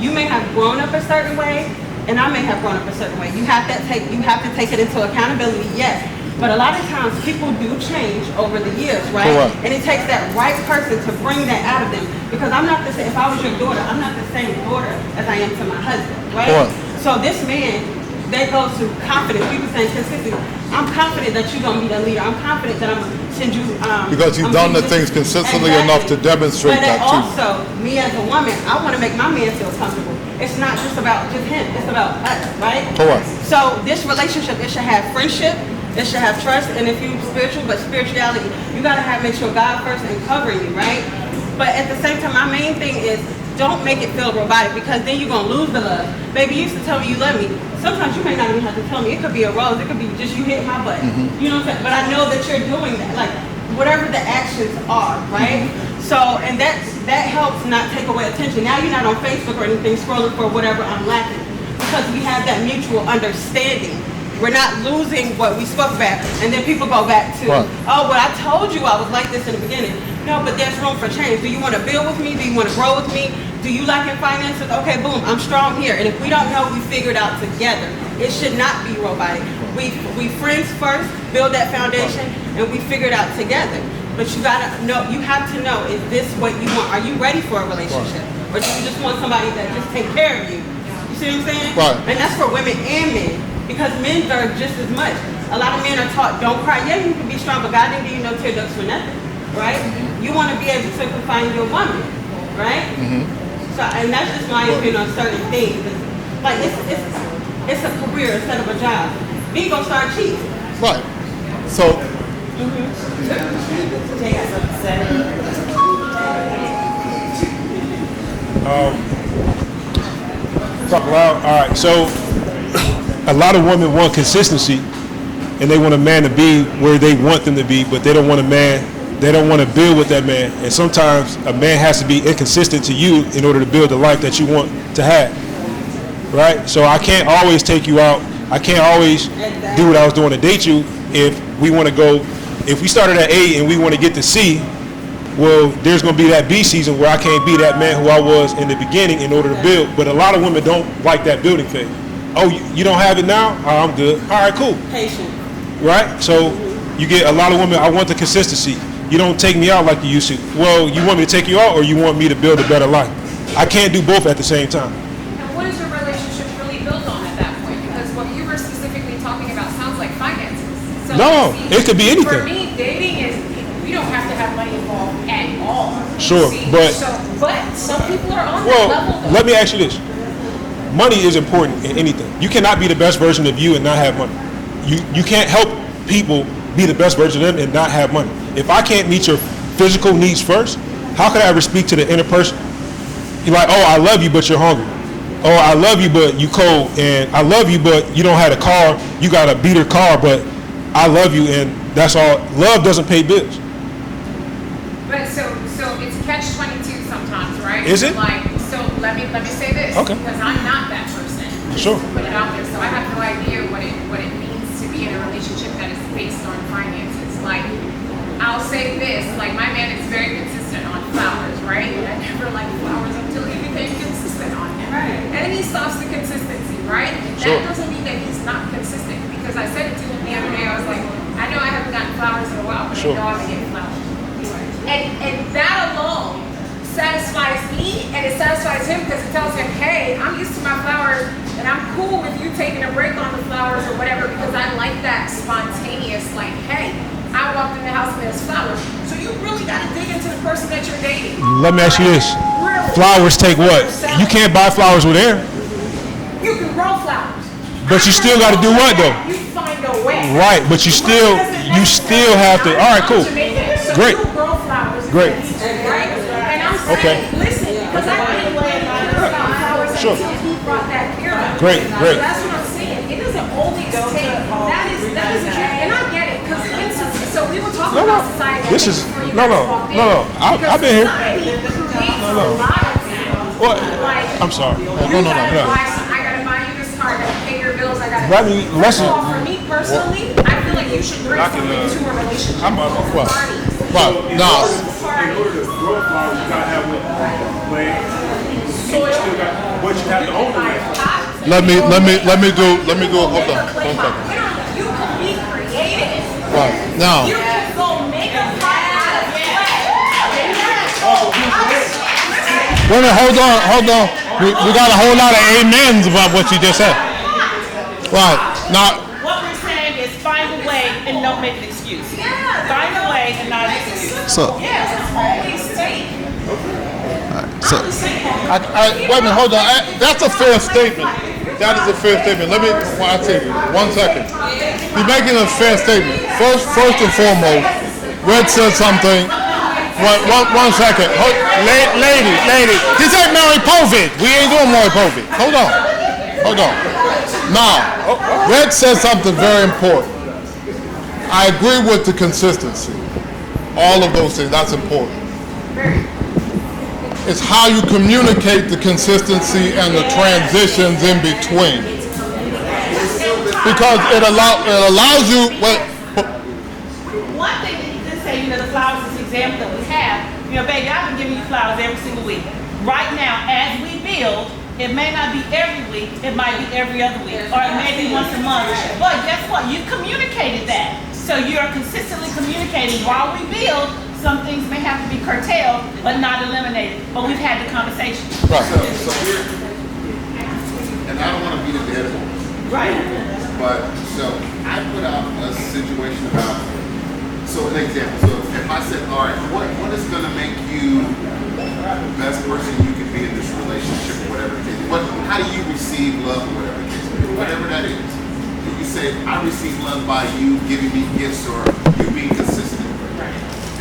Speaker 9: You may have grown up a certain way, and I may have grown up a certain way. You have to take it into accountability, yes. But a lot of times people do change over the years, right?
Speaker 1: Correct.
Speaker 9: And it takes that right person to bring that out of them. Because I'm not the same, if I was your daughter, I'm not the same daughter as I am to my husband, right?
Speaker 1: Correct.
Speaker 9: So this man, that goes to confidence. People saying consistently, I'm confident that you're going to be the leader. I'm confident that I'm going to send you.
Speaker 1: Because you've done the things consistently enough to demonstrate
Speaker 9: but
Speaker 1: that too.
Speaker 9: also, me as a woman, I want to make my man feel comfortable. It's not just about just him. It's about us, right?
Speaker 1: Correct.
Speaker 9: So this relationship, it should have friendship. It should have trust. And if you're spiritual, but spirituality, you got to make sure God first and covering you, right? But at the same time, my main thing is don't make it feel robotic because then you're going to lose the love. Baby, you used to tell me you love me. Sometimes you may not even have to tell me. It could be a rose. It could be just you hitting my butt. You know what I'm saying? But I know that you're doing that. Like, whatever the actions are, right? So, and that helps not take away attention. Now you're not on Facebook or anything scrolling for whatever I'm lacking because we have that mutual understanding. We're not losing what we spoke about. And then people go back to, oh, well, I told you I was like this in the beginning. No, but there's room for change. Do you want to build with me? Do you want to grow with me? Do you like in finances? Okay, boom, I'm strong here. And if we don't know, we figure it out together. It should not be robotic. We friends first, build that foundation, and we figure it out together. But you gotta know, you have to know, is this what you want? Are you ready for a relationship? Or do you just want somebody that just take care of you? You see what I'm saying?
Speaker 1: Right.
Speaker 9: And that's for women and men. Because men are just as much. A lot of men are taught, don't cry. Yeah, you can be strong, but God didn't give you no tear ducts for nothing, right? You want to be able to confine your woman, right? So, and that's just my opinion on certain things. Like, it's a career instead of a job. Me gonna start cheap.
Speaker 1: Right. So,
Speaker 10: talk loud. All right, so a lot of women want consistency and they want a man to be where they want them to be, but they don't want a man, they don't want to build with that man. And sometimes a man has to be inconsistent to you in order to build the life that you want to have, right? So I can't always take you out. I can't always do what I was doing to date you if we want to go. If we started at A and we want to get to C, well, there's going to be that B season where I can't be that man who I was in the beginning in order to build. But a lot of women don't like that building phase. Oh, you don't have it now? Oh, I'm good. All right, cool.
Speaker 9: Patient.
Speaker 10: Right? So you get a lot of women, I want the consistency. You don't take me out like you used to. Well, you want me to take you out or you want me to build a better life? I can't do both at the same time.
Speaker 2: And what is your relationship really built on at that point? Because what you were specifically talking about sounds like finances. So
Speaker 10: No, it could be anything.
Speaker 2: For me, dating is, we don't have to have money involved at all.
Speaker 10: Sure,
Speaker 2: See?
Speaker 10: but
Speaker 2: some people are on that
Speaker 10: well,
Speaker 2: level though.
Speaker 10: let me ask you this. Money is important in anything. You cannot be the best version of you and not have money. You can't help people be the best version of them and not have money. If I can't meet your physical needs first, how could I ever speak to the inner person? You're like, oh, I love you, but you're hungry. Oh, I love you, but you cold. And I love you, but you don't have a car. You got a beater car, but I love you, and that's all. Love doesn't pay bills.
Speaker 2: But so it's catch-22 sometimes, right?
Speaker 10: Is it?
Speaker 2: Like, so let me say this.
Speaker 10: Okay.
Speaker 2: Because I'm not that person.
Speaker 10: Sure.
Speaker 2: Just to put it out there. So I have no idea what it means to be in a relationship that is based on finances. Like, I'll say this, like my man is very consistent on flowers, right? I never liked flowers until he became consistent on them. Right. And then he stops the consistency, right?
Speaker 10: Sure.
Speaker 2: That doesn't mean that he's not consistent, because I said it to him the other day. I was like, I know I haven't gotten flowers in a while, but
Speaker 10: Sure.
Speaker 2: I know I've been getting flowers. And that alone satisfies me, and it satisfies him, because it tells him, hey, I'm used to my flowers, and I'm cool with you taking a break on the flowers or whatever, because I like that spontaneous, like, hey, I walked in the house and there's flowers. So you really got to dig into the person that you're dating.
Speaker 10: Let me ask you this.
Speaker 2: Really?
Speaker 10: Flowers take what? You can't buy flowers with air.
Speaker 2: You can grow flowers.
Speaker 10: But you still got to do what, though?
Speaker 2: You find a way.
Speaker 10: Right, but you still have to. All right, cool. Great.
Speaker 2: You grow flowers.
Speaker 10: Great.
Speaker 2: Right? And I'm saying,
Speaker 10: Okay.
Speaker 2: listen, because I didn't about flowers
Speaker 10: Sure.
Speaker 2: until he brought that here up.
Speaker 10: Great, great.
Speaker 2: So that's what I'm saying. It doesn't always take. That is, and I get it, because so we were talking about society.
Speaker 10: This is no. I've been here. No. What? I'm sorry.
Speaker 2: No. I gotta buy you this car. I gotta pay your bills. I gotta.
Speaker 10: Let me listen.
Speaker 2: For me personally, I feel like you should bring something to a relationship.
Speaker 1: Right. Now,
Speaker 10: In order to grow flowers, you gotta have land. But you have to own the land.
Speaker 1: let me do. Hold on. One second.
Speaker 2: You can be creative.
Speaker 1: Right. Now,
Speaker 2: You can go make a pot out of
Speaker 1: wait a minute, hold on. We got a whole lot of amens about what you just said. Right. Now,
Speaker 9: What we're saying is find a way and don't make an excuse. Find a way and not an excuse.
Speaker 8: So,
Speaker 1: wait a minute, hold on. That's a fair statement. That is a fair statement. Let me, I take it. 1 second. You're making a fair statement. First and foremost, Red said something. One second. Lady. This ain't Mary Povich. We ain't doing Mary Povich. Hold on. Now, Red said something very important. I agree with the consistency. All of those things, that's important. It's how you communicate the consistency and the transitions in between. Because it allows you,
Speaker 9: One thing that you did say, the flowers is an example that we have. Baby, I've been giving you flowers every single week. Right now, as we build, it may not be every week, it might be every other week, or it may be once a month. But guess what? You communicated that. So you're consistently communicating while we build. Some things may have to be curtailed, but not eliminated. But we've had the conversation.
Speaker 1: right.
Speaker 7: So here, and I don't want to beat a dead horse.
Speaker 9: Right.
Speaker 7: But so I put out a situation about, so an example. So if I said, all right, what is going to make you the best person you can be in this relationship or whatever it is? How do you receive love or whatever it is? Whatever that is. You say, I receive love by you giving me gifts or you being consistent.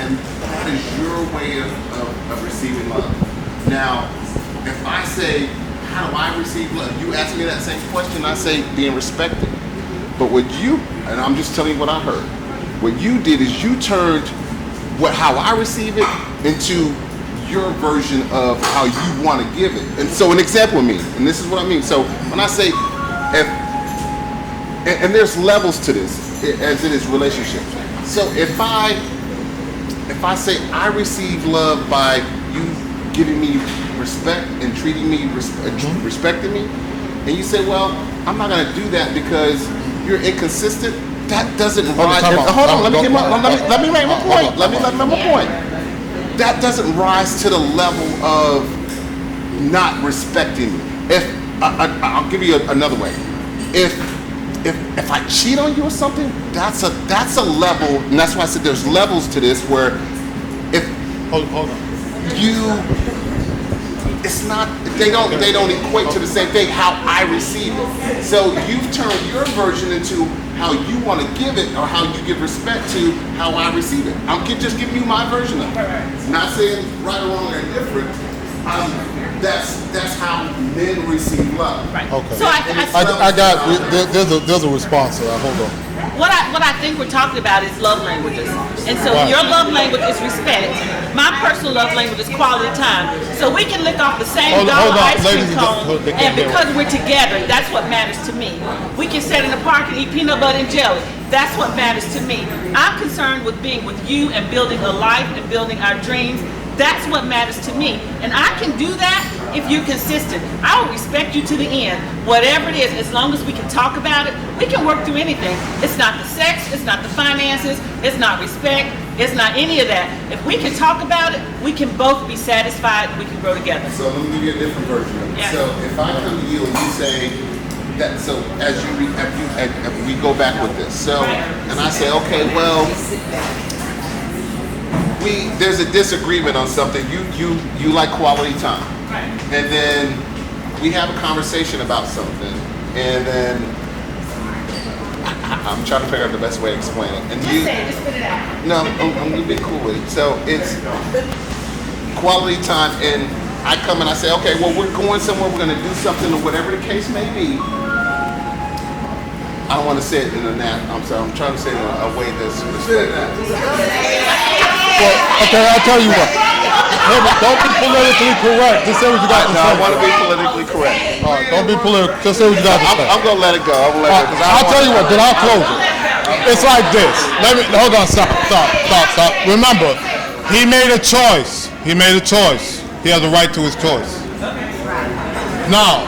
Speaker 7: And that is your way of receiving love. Now, if I say, how do I receive love? You ask me that same question, I say being respected. But what you, and I'm just telling you what I heard, what you did is you turned how I receive it into your version of how you want to give it. And so an example of me, and this is what I mean. So when I say, and there's levels to this, as it is relationships. So if I say I receive love by you giving me respect and treating me, respecting me, and you say, well, I'm not going to do that because you're inconsistent, that doesn't rise. Hold on, let me make my point. Let me make my point. That doesn't rise to the level of not respecting me. If I'll give you another way. If I cheat on you or something, that's a level, and that's why I said there's levels to this. Where if
Speaker 1: hold on,
Speaker 7: it's not, they don't equate to the same thing. How I receive it. So you've turned your version into how you want to give it, or how you give respect to how I receive it. I'm just giving you my version of it. Not saying right or wrong or indifferent. That's how men receive love.
Speaker 2: Right.
Speaker 1: Okay.
Speaker 9: So
Speaker 1: I got there's a response to that. Hold on.
Speaker 9: What I think we're talking about is love languages. And so your love language is respect. My personal love language is quality time. So we can lick off the same dollar ice cream cone, and because we're together, that's what matters to me. We can sit in the park and eat peanut butter and jelly. That's what matters to me. I'm concerned with being with you and building a life and building our dreams. That's what matters to me. And I can do that if you're consistent. I will respect you to the end. Whatever it is, as long as we can talk about it, we can work through anything. It's not the sex, it's not the finances, it's not respect, it's not any of that. If we can talk about it, we can both be satisfied, we can grow together.
Speaker 7: So let me give you a different version of it.
Speaker 9: Yeah.
Speaker 7: So if I come to you and you say that, so as we go back with this. So, and I say, okay, well, there's a disagreement on something. You like quality time, and then we have a conversation about something, and then I'm trying to figure out the best way to explain it. And
Speaker 9: Just say it, just spit it out.
Speaker 7: no, I'm gonna be cool with it. So it's quality time, and I come and I say, okay, well, we're going somewhere, we're gonna do something, or whatever the case may be. I don't want to say it in I'm trying to say it in a way that's respectful.
Speaker 1: Well, okay, I'll tell you what. Don't be politically correct. Just say what you got to say.
Speaker 7: I want to be politically correct.
Speaker 1: All right, don't be political. Just say what you got to say.
Speaker 7: I'm gonna let it go.
Speaker 1: I'll tell you what. Then I'll close it. It's like this. Hold on. Stop. Remember, he made a choice. He has a right to his choice. Now,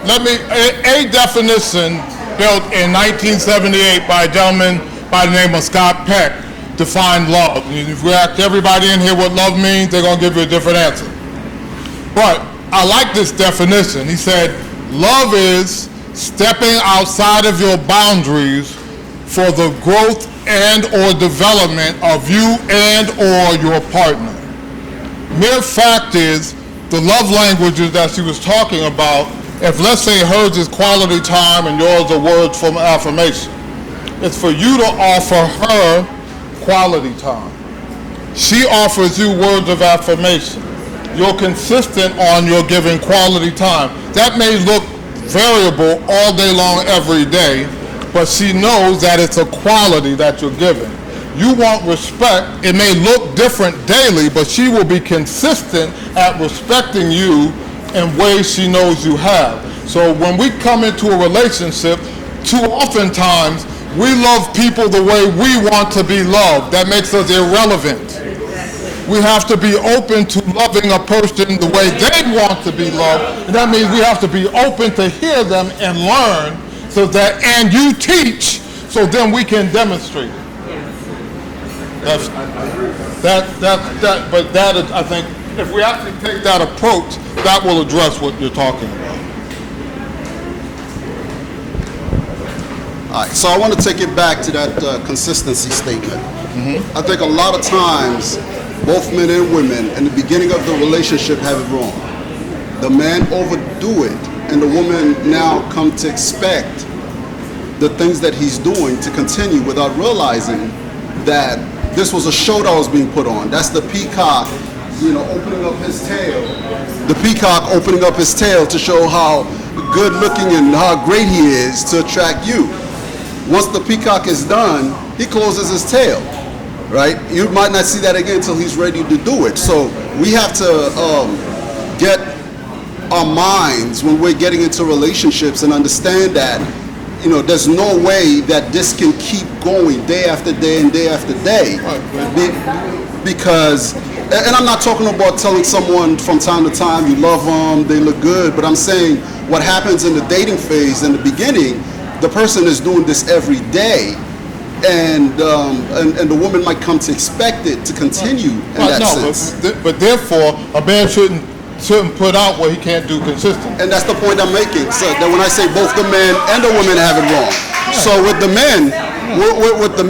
Speaker 1: a definition built in 1978 by a gentleman by the name of Scott Peck defined love. If we ask everybody in here what love means, they're going to give you a different answer. But I like this definition. He said, love is stepping outside of your boundaries for the growth and or development of you and or your partner. Mere fact is, the love languages that she was talking about, if let's say hers is quality time and yours are words from affirmation, it's for you to offer her quality time. She offers you words of affirmation. You're consistent on your giving quality time. That may look variable all day long, every day, but she knows that it's a quality that you're giving. You want respect. It may look different daily, but she will be consistent at respecting you in ways she knows you have. So when we come into a relationship, too oftentimes we love people the way we want to be loved. That makes us irrelevant. We have to be open to loving a person the way they want to be loved. And that means we have to be open to hear them and learn, so that, and you teach, so then we can demonstrate it. But that is, I think, if we actually take that approach, that will address what you're talking about.
Speaker 8: All right, so I want to take it back to that consistency statement. I think a lot of times, both men and women, in the beginning of the relationship, have it wrong. The man overdo it, and the woman now come to expect the things that he's doing to continue without realizing that this was a show that was being put on. That's the peacock, opening up his tail. The peacock opening up his tail to show how good looking and how great he is to attract you. Once the peacock is done, he closes his tail, right? You might not see that again until he's ready to do it. So we have to get our minds when we're getting into relationships and understand that, there's no way that this can keep going day after day and day after day. Because, and I'm not talking about telling someone from time to time you love them, they look good, but I'm saying what happens in the dating phase in the beginning, the person is doing this every day, and the woman might come to expect it to continue in that sense.
Speaker 1: But therefore, a man shouldn't put out what he can't do consistently.
Speaker 8: And that's the point I'm making. So that when I say both the men and the women have it wrong. So with the men, with the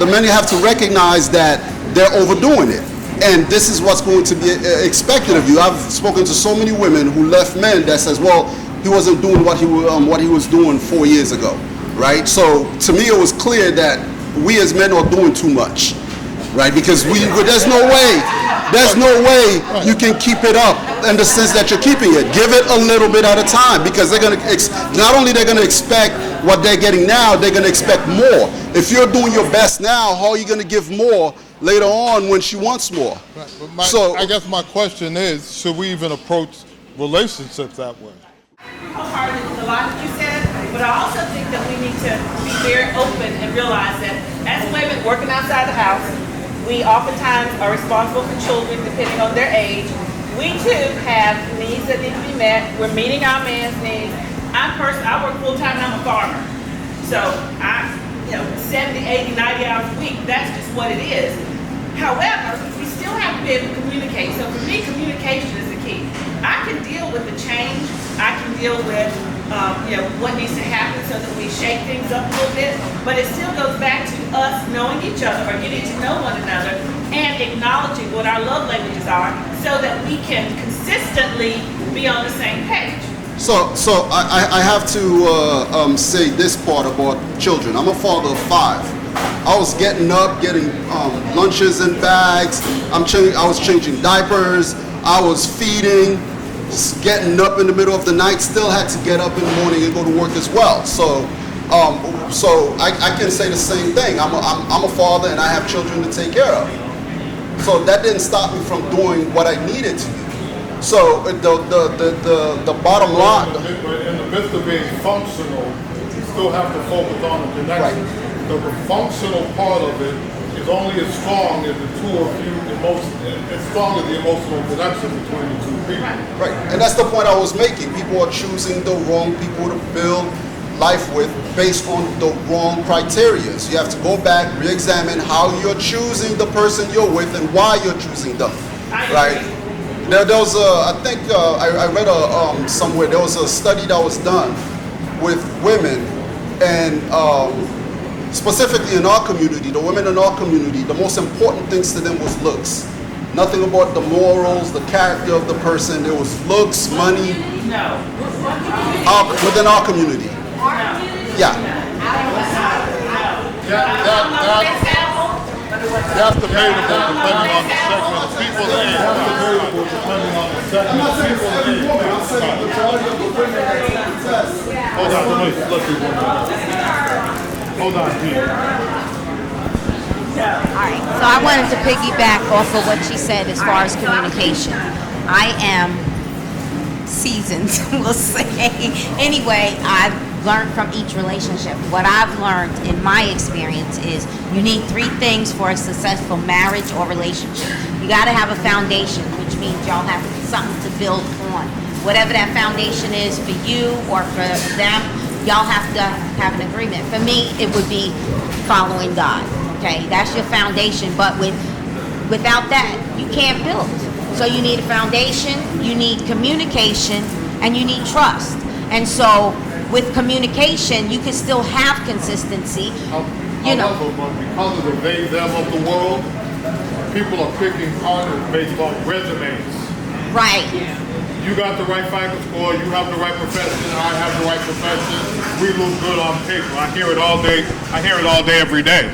Speaker 8: men have to recognize that they're overdoing it. And this is what's going to be expected of you. I've spoken to so many women who left men that says, well, he wasn't doing what he was doing 4 years ago, right? So to me, it was clear that we as men are doing too much, right? Because there's no way you can keep it up in the sense that you're keeping it. Give it a little bit at a time, because they're going to not only they're going to expect what they're getting now, they're going to expect more. If you're doing your best now, how are you going to give more later on when she wants more?
Speaker 1: Right. But I guess my question is, should we even approach relationships that way?
Speaker 11: Wholeheartedly with a lot that you said, but I also think that we need to be very open and realize that as women working outside the house, we oftentimes are responsible for children depending on their age. We too have needs that need to be met. We're meeting our man's needs. I work full time and I'm a farmer. So 70, 80, 90 hours a week, that's just what it is. However, we still have to be able to communicate. So for me, communication is the key. I can deal with the change. I can deal with what needs to happen so that we shake things up a little bit. But it still goes back to us knowing each other or getting to know one another and acknowledging what our love languages are so that we can consistently be on the same page.
Speaker 8: So I have to say this part about children. I'm a father of 5. I was getting up, getting lunches and bags. I was changing diapers. I was feeding, getting up in the middle of the night. Still had to get up in the morning and go to work as well. So I can say the same thing. I'm a father and I have children to take care of. So that didn't stop me from doing what I needed to do. So the bottom line.
Speaker 1: In the midst of being functional, you still have to focus on the connection.
Speaker 8: Right.
Speaker 1: The functional part of it is only as strong as the two of you, as strong as the emotional connection between the two people.
Speaker 8: Right, and that's the point I was making. People are choosing the wrong people to build life with based on the wrong criteria. So you have to go back, re-examine how you're choosing the person you're with and why you're choosing them, right? There was I think I read somewhere, there was a study that was done with women, and specifically in our community, the women in our community, the most important things to them was looks. Nothing about the morals, the character of the person. There was looks, money.
Speaker 11: No.
Speaker 8: Within our community. Yeah.
Speaker 1: That's debatable depending on the segment of people that age. That's debatable depending on the segment of people that age. Hold on, let's do one. Hold on, Pete.
Speaker 3: All right, so I wanted to piggyback off of what she said as far as communication. I am seasoned, we'll say. Anyway, I've learned from each relationship. What I've learned in my experience is you need 3 things for a successful marriage or relationship. You got to have a foundation, which means y'all have something to build on. Whatever that foundation is for you or for them, y'all have to have an agreement. For me, it would be following God. Okay, that's your foundation. But without that, you can't build. So you need a foundation, you need communication, and you need trust. And so with communication, you can still have consistency.
Speaker 1: However, but because of the they, them of the world, people are picking partners based on resumes.
Speaker 3: Right.
Speaker 1: You got the right FICO score, you have the right profession, I have the right profession, we look good on paper. I hear it all day, every day.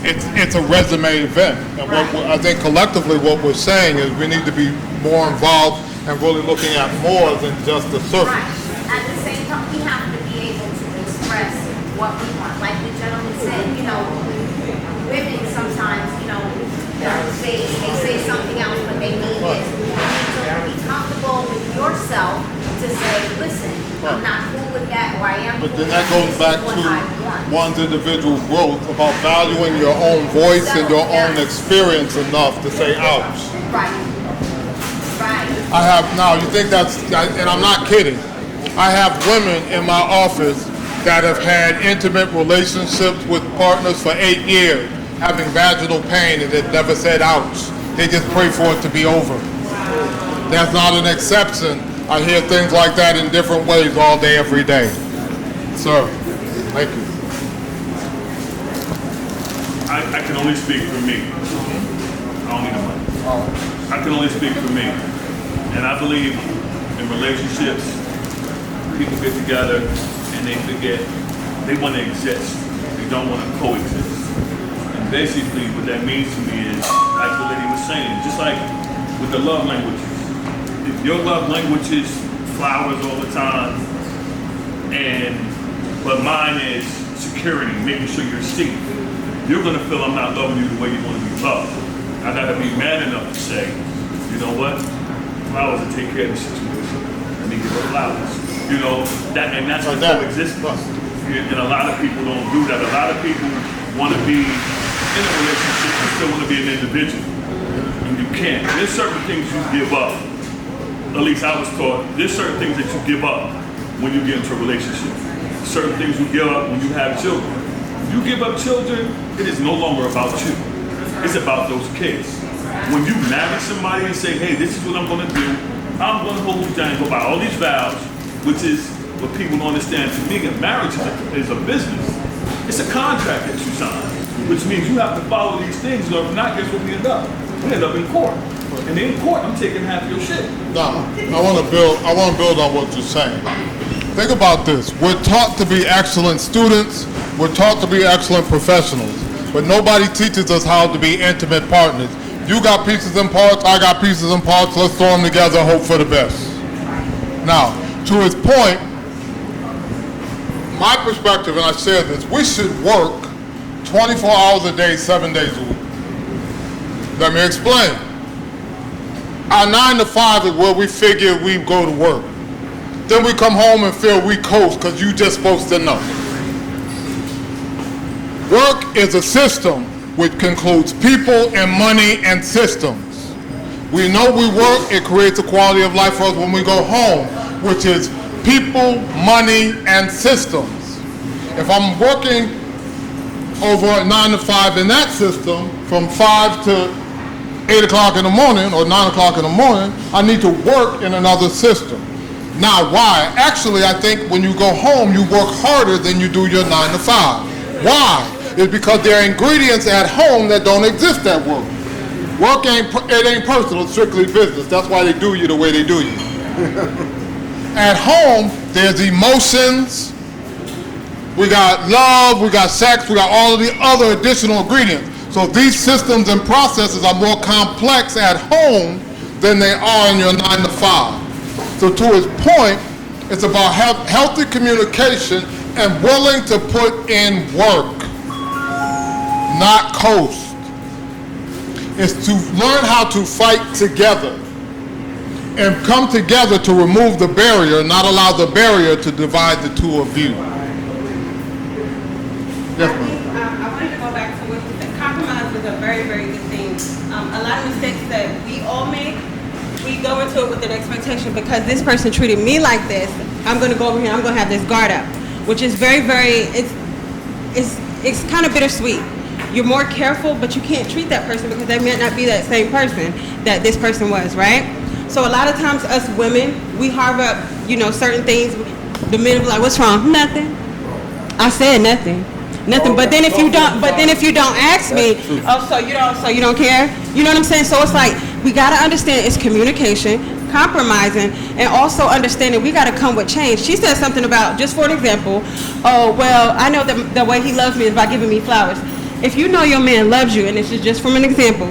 Speaker 1: It's a resume event. And I think collectively what we're saying is we need to be more involved and really looking at more than just the surface.
Speaker 3: Right. At the same time, we have to be able to express what we want. Like the gentleman said, women sometimes, they say something else, but they mean this. You need to be comfortable with yourself to to say, listen, I'm not cool with that, or I am.
Speaker 1: But
Speaker 3: cool
Speaker 1: then
Speaker 3: with
Speaker 1: that goes back
Speaker 3: this is what I want.
Speaker 1: to one's individual growth, about valuing your own voice and your own experience enough to say, ouch.
Speaker 3: Right. Right.
Speaker 1: I have, now you think that's, and I'm not kidding, I have women in my office that have had intimate relationships with partners for 8 years, having vaginal pain, and it never said ouch. They just pray for it to be over. That's not an exception. I hear things like that in different ways all day, every day. Sir, thank you.
Speaker 12: I can only speak for me. I don't need a mic. I can only speak for me. And I believe in relationships, people get together and they forget, they want to exist. They don't want to coexist. And basically what that means to me is, like the lady was saying, just like with the love languages. If your love language is flowers all the time, but mine is security, making sure you're safe, you're gonna feel I'm not loving you the way you want to be loved. I gotta be man enough to say, you know what? Flowers will take care of the situation. Let me give her flowers. You know, that's the coexistence. And a lot of people don't do that. A lot of people want to be in a relationship and still want to be an individual. And you can't. There's certain things you give up. At least I was taught, there's certain things that you give up when you get into a relationship. Certain things you give up when you have children. You give up children, it is no longer about you. It's about those kids. When you marry somebody and say, hey, this is what I'm gonna do, I'm gonna hold you down and go by all these vows, which is what people don't understand. To me, a marriage is a business. It's a contract that you sign, which means you have to follow these things, or if not, guess what we end up? We end up in court. And in court, I'm taking half your shit.
Speaker 1: No, I want to build on what you're saying. Think about this. We're taught to be excellent students. We're taught to be excellent professionals. But nobody teaches us how to be intimate partners. You got pieces and parts, I got pieces and parts. Let's throw them together and hope for the best. Now, to his point, my perspective, and I said this, we should work 24 hours a day, 7 days a week. Let me explain. Our 9 to 5 is where we figure we go to work. Then we come home and feel we coast because you just supposed to know. Work is a system which includes people and money and systems. We know we work, it creates a quality of life for us when we go home, which is people, money, and systems. If I'm working over 9 to 5 in that system, from 5 to 8 o'clock in the morning or 9 o'clock in the morning, I need to work in another system. Now, why? Actually, I think when you go home, you work harder than you do your 9 to 5. Why? It's because there are ingredients at home that don't exist at work. Work ain't personal, it's strictly business. That's why they do you the way they do you. At home, there's emotions, we got love, we got sex, we got all of the other additional ingredients. So these systems and processes are more complex at home than they are in your 9 to 5. So to his point, it's about healthy communication and willing to put in work, not coast. It's to learn how to fight together and come together to remove the barrier, not allow the barrier to divide the two of you. Yes, ma'am.
Speaker 9: I wanted to go back to what you said. Compromise is a very, very good thing. A lot of mistakes that we all make, we go into it with an expectation because this person treated me like this, I'm going to go over here, I'm going to have this guard up, which is very, very, it's kind of bittersweet. You're more careful, but you can't treat that person because they might not be that same person that this person was, right? So a lot of times us women, we harbor up, certain things. The men be like, what's wrong? Nothing. I said nothing. Nothing. But then if you don't ask me, so you don't care? You know what I'm saying? So it's like, we gotta understand it's communication, compromising, and also understanding we gotta come with change. She said something about, just for an example, oh, well, I know that the way he loves me is by giving me flowers. If you know your man loves you, and this is just from an example,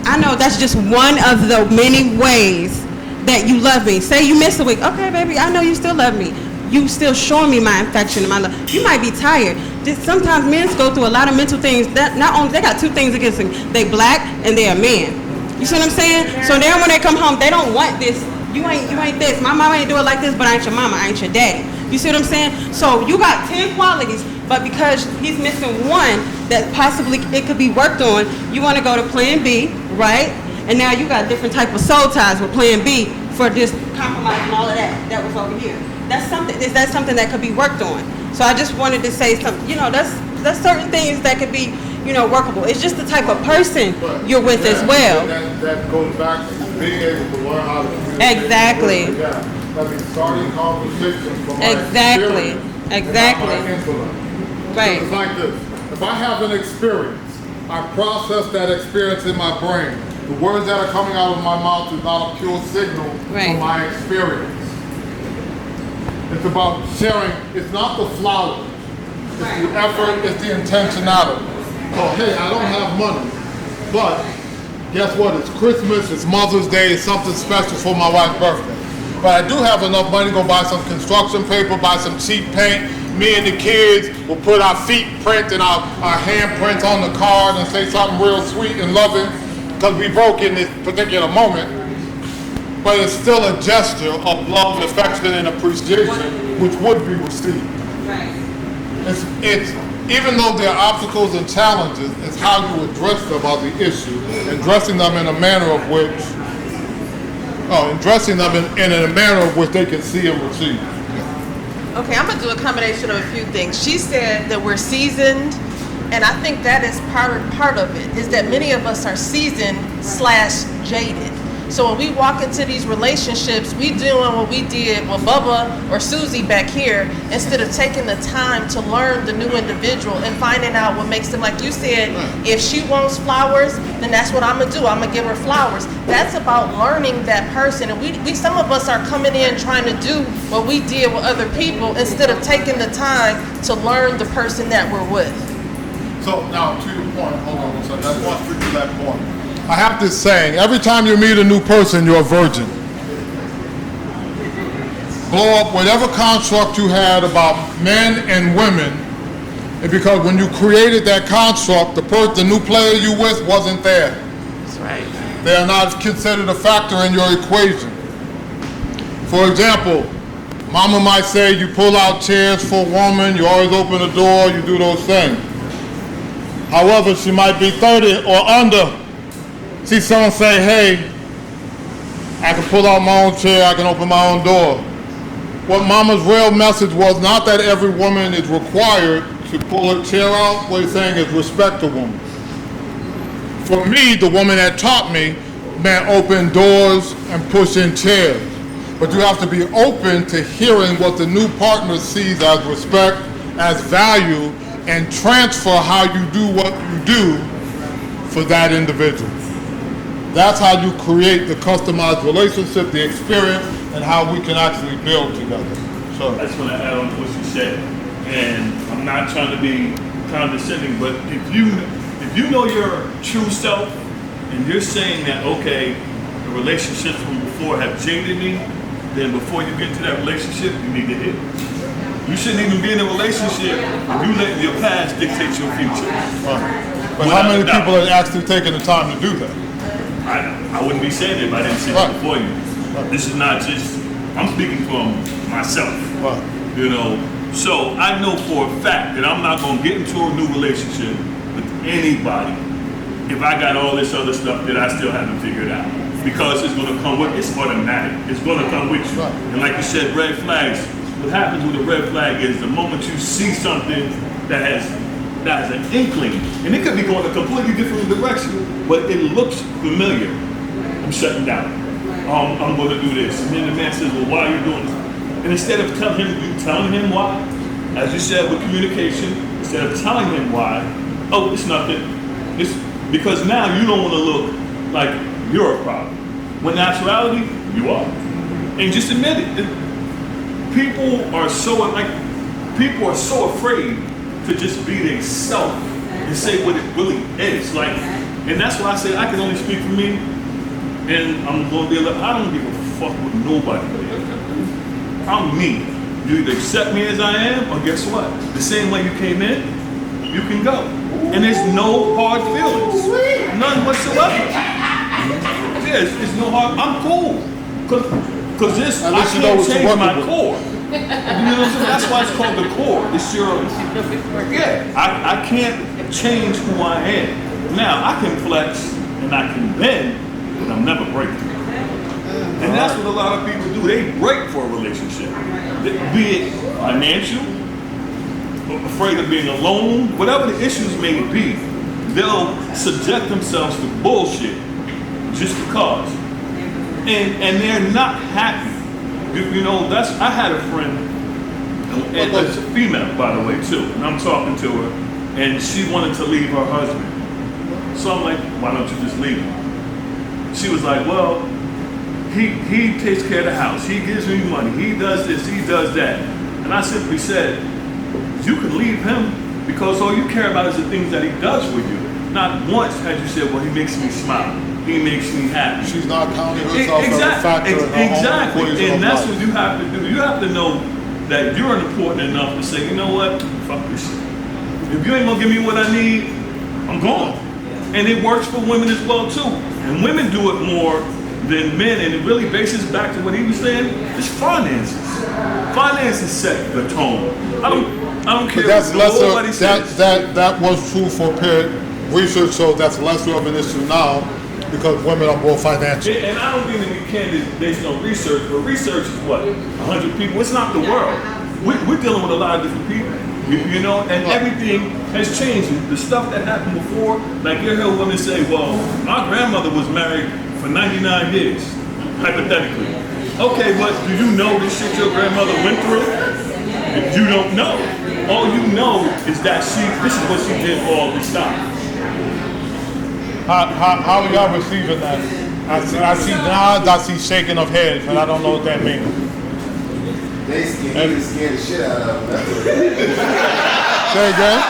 Speaker 9: I know that's just one of the many ways that you love me. Say you miss a week. Okay, baby, I know you still love me. You still showing me my affection and my love. You might be tired. Sometimes men go through a lot of mental things that not only, they got two things against them. They black and they a man. You see what I'm saying? So then when they come home, they don't want this You ain't this. My mama ain't do it like this, but I ain't your mama. I ain't your daddy. You see what I'm saying? So you got 10 qualities, but because he's missing one that possibly it could be worked on, you want to go to plan B, right? And now you got different type of soul ties with plan B for this compromise and all of that was over here. That's something that could be worked on. So I just wanted to say something. You know, that's certain things that could be, you know, workable. It's just the type of person you're with as well.
Speaker 1: That goes back to being able to learn how to communicate.
Speaker 9: Exactly.
Speaker 1: That means starting conversations from my
Speaker 9: Exactly.
Speaker 1: experience,
Speaker 9: Exactly.
Speaker 1: not my intellect.
Speaker 9: Right.
Speaker 1: So it's like this. If I have an experience, I process that experience in my brain. The words that are coming out of my mouth is not a pure signal
Speaker 9: Right.
Speaker 1: from my experience. It's about sharing. It's not the flowers. It's the effort. It's the intentionality. So, hey, I don't have money, but guess what? It's Christmas. It's Mother's Day. It's something special for my wife's birthday. But I do have enough money to go buy some construction paper, buy some cheap paint. Me and the kids will put our feet print and our hand prints on the card and say something real sweet and loving because we broke in this particular moment. But it's still a gesture of love, affection, and appreciation, which would be received.
Speaker 9: Right.
Speaker 1: It's even though there are obstacles and challenges, it's how you address them about the issue, and addressing them in a manner of which, in a manner of which they can see and receive.
Speaker 4: Okay, I'm gonna do a combination of a few things. She said that we're seasoned, and I think that is part of it, is that many of us are seasoned / jaded. So when we walk into these relationships, we doing what we did with Bubba or Susie back here, instead of taking the time to learn the new individual and finding out what makes them, like you said, if she wants flowers, then that's what I'm gonna do. I'm gonna give her flowers. That's about learning that person. And we some of us are coming in trying to do what we did with other people instead of taking the time to learn the person that we're with.
Speaker 1: So now to your point, hold on one second. I want to speak to that point. I have this saying, every time you meet a new person, you're a virgin. Blow up whatever construct you had about men and women, and because when you created that construct, the new player you with wasn't there.
Speaker 4: That's right.
Speaker 1: They are not considered a factor in your equation. For example, mama might say you pull out chairs for a woman, you always open the door, you do those things. However, she might be 30 or under. See someone say, hey, I can pull out my own chair, I can open my own door. What mama's real message was not that every woman is required to pull her chair out. What he's saying is respect a woman. For me, the woman that taught me meant open doors and push in chairs. But you have to be open to hearing what the new partner sees as respect, as value, and transfer how you do what you do for that individual. That's how you create the customized relationship, the experience, and how we can actually build together. So
Speaker 12: I just want to add on to what you said, and I'm not trying to be condescending, but if you know your true self, and you're saying that, okay, the relationships from before have jaded me, then before you get to that relationship, you need to hit. You shouldn't even be in a relationship if you let your past dictate your future.
Speaker 1: But how many people are actually taking the time to do that?
Speaker 12: I wouldn't be saying it if I didn't say it before you. This is not just, I'm speaking from myself. You know, so I know for a fact that I'm not going to get into a new relationship with anybody if I got all this other stuff that I still haven't figured out. Because it's going to come with, it's automatic. It's going to come with you. And like you said, red flags. What happens with a red flag is the moment you see something that has an inkling, and it could be going a completely different direction, but it looks familiar. I'm shutting down. I'm going to do this. And then the man says, well, why are you doing this? And instead of telling him why, as you said with communication, instead of telling him why, oh, it's nothing. It's because now you don't want to look like you're a problem. When in actuality, you are. And just admit it. People are so afraid to just be themselves and say what it really is. Like, and that's why I say I can only speak for me, and I'm going to be like, I don't give a fuck with nobody. I'm me. You either accept me as I am, or guess what? The same way you came in, you can go. And there's no hard feelings. None whatsoever. There's no hard, I'm cool. Because Because this,
Speaker 1: At
Speaker 12: I
Speaker 1: least you know
Speaker 12: can't
Speaker 1: what you're
Speaker 12: change
Speaker 1: working
Speaker 12: my
Speaker 1: with.
Speaker 12: core. You know what I'm saying? That's why it's called the core. It's your, yeah, I can't change who I am. Now, I can flex and I can bend, but I'm never breaking. And that's what a lot of people do. They break for a relationship. Be it financial, afraid of being alone, whatever the issues may be, they'll subject themselves to bullshit just because. And they're not happy. You know, I had a friend, and it's a female, by the way, too, and I'm talking to her, and she wanted to leave her husband. So I'm like, why don't you just leave him? She was like, well, he takes care of the house, he gives me money, he does this, he does that. And I simply said, you can leave him because all you care about is the things that he does for you. Not once had you said, well, he makes me smile. He makes me happy.
Speaker 1: She's not counting herself as a factor in her own
Speaker 12: Exactly.
Speaker 1: equation
Speaker 12: And
Speaker 1: of
Speaker 12: that's
Speaker 1: life.
Speaker 12: what you have to do. You have to know that you're important enough to say, you know what? Fuck this shit. If you ain't gonna give me what I need, I'm gone. And it works for women as well too. And women do it more than men, and it really bases back to what he was saying. It's finances. Finances set the tone. I don't care
Speaker 1: But that's
Speaker 12: what nobody
Speaker 1: lesser.
Speaker 12: says.
Speaker 1: That was true for period. Research shows that's lesser of an issue now because women are more financial.
Speaker 12: And I don't mean to be candid based on research, but research is what? 100 people? It's not the world. We're dealing with a lot of different people, you know, and everything has changed. The stuff that happened before, like you hear women say, well, my grandmother was married for 99 years, hypothetically. Okay, but do you know the shit your grandmother went through? You don't know. All you know is that this is what she did for all this time.
Speaker 1: How are y'all receiving that? I see nods, I see shaking of heads, and I don't know what that means.
Speaker 7: They scared the shit out of them.
Speaker 1: Say again?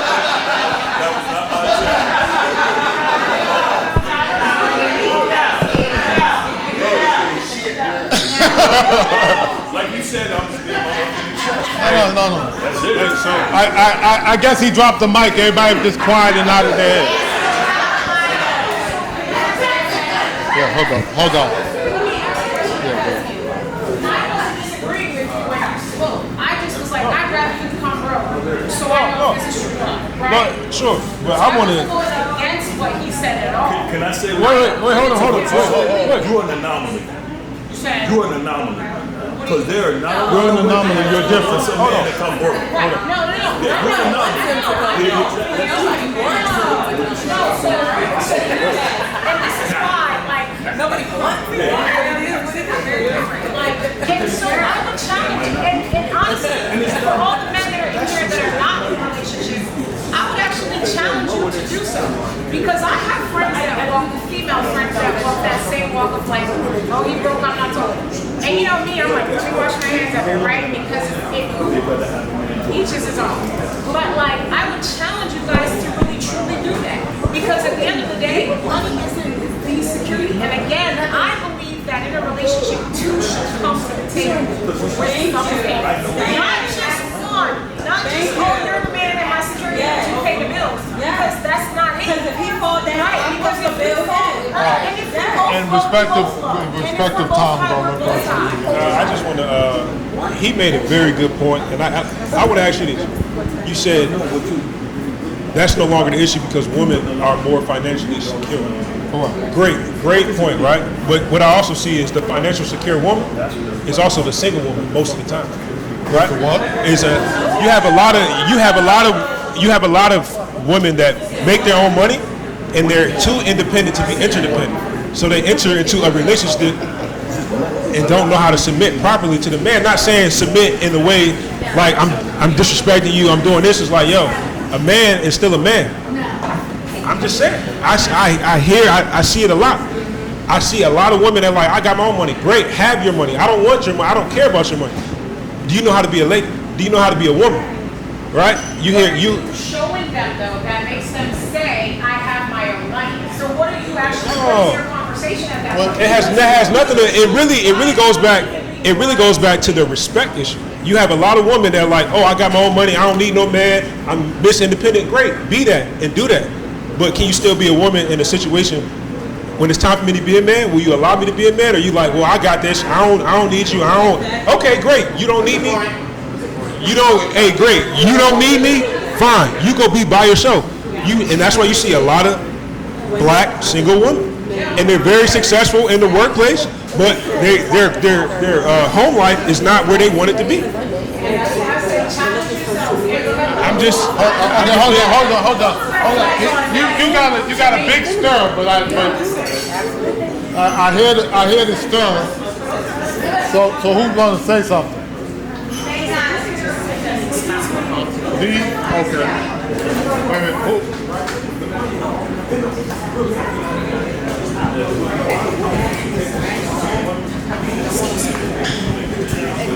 Speaker 12: Like you said, I'm just
Speaker 1: No.
Speaker 12: That's it.
Speaker 1: So I guess he dropped the mic. Everybody was just quiet and nodded their head. Yeah, hold on.
Speaker 2: I don't disagree with you when you spoke. I just was like, I'd rather you come real. So I know this is true love, right?
Speaker 10: But sure, but I want to.
Speaker 2: I'm not going against what he said at all.
Speaker 12: Can I say
Speaker 10: Wait, hold on.
Speaker 12: You're an anomaly.
Speaker 2: You said,
Speaker 12: You're an anomaly. Because they're not.
Speaker 1: You're an anomaly. You're different.
Speaker 12: Some man to come work.
Speaker 2: right, no.
Speaker 12: Yeah, we're an
Speaker 2: And this is why, like, nobody wants it. Like, and so I would challenge you, and honestly, for all the men that are in here that are not in relationships, I would actually challenge you to do so. Because I have friends that walk, female friends that walk that same walk of life. Oh, you broke, I'm not told. And you know me, I'm like, let me wash my hands of it, right? Because each is his own. But like, I would challenge you guys to really truly do that. Because at the end of the day, money isn't the security. And again, I believe that in a relationship, two should come to the table with something. Not just one. Not just, oh, you're the man and my security, you pay the bills. Because that's not it.
Speaker 9: Because if he fall down,
Speaker 2: Right, because if we fall, and if we both
Speaker 1: And
Speaker 2: fall,
Speaker 1: respective time,
Speaker 10: I just want to. He made a very good point, and I would ask you this. You said that's no longer the issue because women are more financially secure. Great point, right? But what I also see is the financial secure woman is also the single woman most of the time, right? You have a lot of women that make their own money, and they're too independent to be interdependent. So they enter into a relationship and don't know how to submit properly to the man. Not saying submit in the way like I'm disrespecting you, I'm doing this. It's like, yo, a man is still a man. I'm just saying. I see it a lot. I see a lot of women that like, I got my own money. Great, have your money. I don't want your money. I don't care about your money. Do you know how to be a lady? Do you know how to be a woman? Right?
Speaker 2: Showing them though, that makes them say, I have my own money. So what are you actually? What is your conversation at that point?
Speaker 10: It has nothing to. It really goes back. It really goes back to the respect issue. You have a lot of women that are like, oh, I got my own money. I don't need no man. I'm Miss Independent. Great, be that and do that. But can you still be a woman in a situation when it's time for me to be a man, will you allow me to be a man? Or you like, well, I got this. I don't need you. Okay, great. You don't need me. Hey, great. You don't need me. Fine. You go be by yourself. And that's why you see a lot of black single women, and they're very successful in the workplace, but their home life is not where they want it to be. I'm just
Speaker 1: hold on. You got a big stir, but I hear the stir. So who's going to say something? Okay. Wait a minute.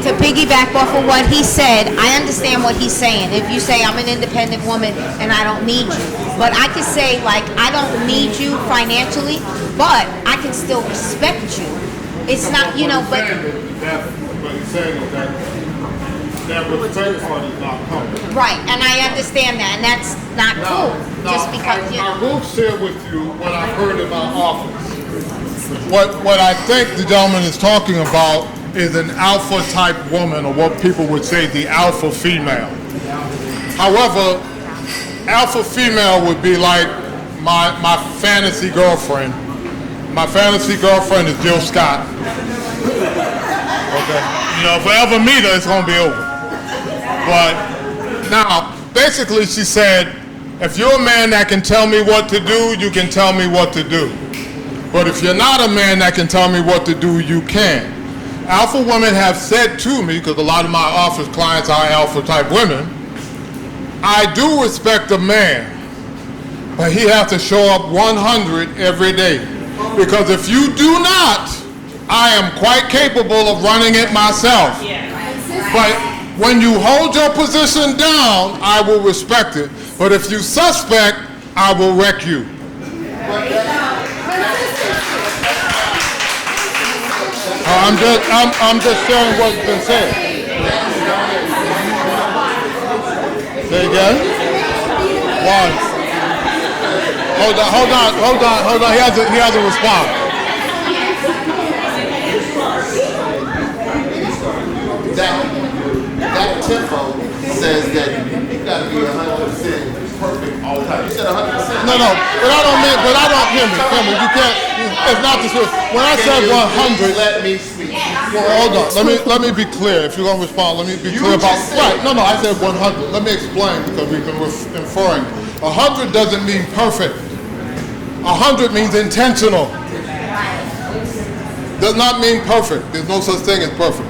Speaker 3: To piggyback off of what he said, I understand what he's saying. If you say I'm an independent woman and I don't need you, but I could say like I don't need you financially, but I can still respect you. It's not, you know, but
Speaker 1: he's saying that respect part is not coming.
Speaker 3: Right, and I understand that, and that's not cool. Just because
Speaker 1: I will share with you what I heard in my office. What I think the gentleman is talking about is an alpha type woman, or what people would say the alpha female. However, alpha female would be like my fantasy girlfriend. My fantasy girlfriend is Jill Scott. Okay. You know, if I ever meet her, it's gonna be over. But now, basically she said, if you're a man that can tell me what to do, you can tell me what to do. But if you're not a man that can tell me what to do, you can. Alpha women have said to me, because a lot of my office clients are alpha type women, I do respect a man, but he has to show up 100 every day. Because if you do not, I am quite capable of running it myself. But when you hold your position down, I will respect it. But if you suspect, I will wreck you. I'm just sharing what's been said. Say again? One. Hold on. He has a response.
Speaker 7: That tempo says that you got to be 100% perfect all the time. You said 100%.
Speaker 1: No, but I don't hear me. You can't. It's not the truth. When I said 100,
Speaker 7: let me speak.
Speaker 1: Well, hold on. Let me be clear. If you're gonna respond, let me be clear about. Right. No. I said 100. Let me explain, because we've been inferring. 100 doesn't mean perfect. 100 means intentional. Does not mean perfect. There's no such thing as perfect.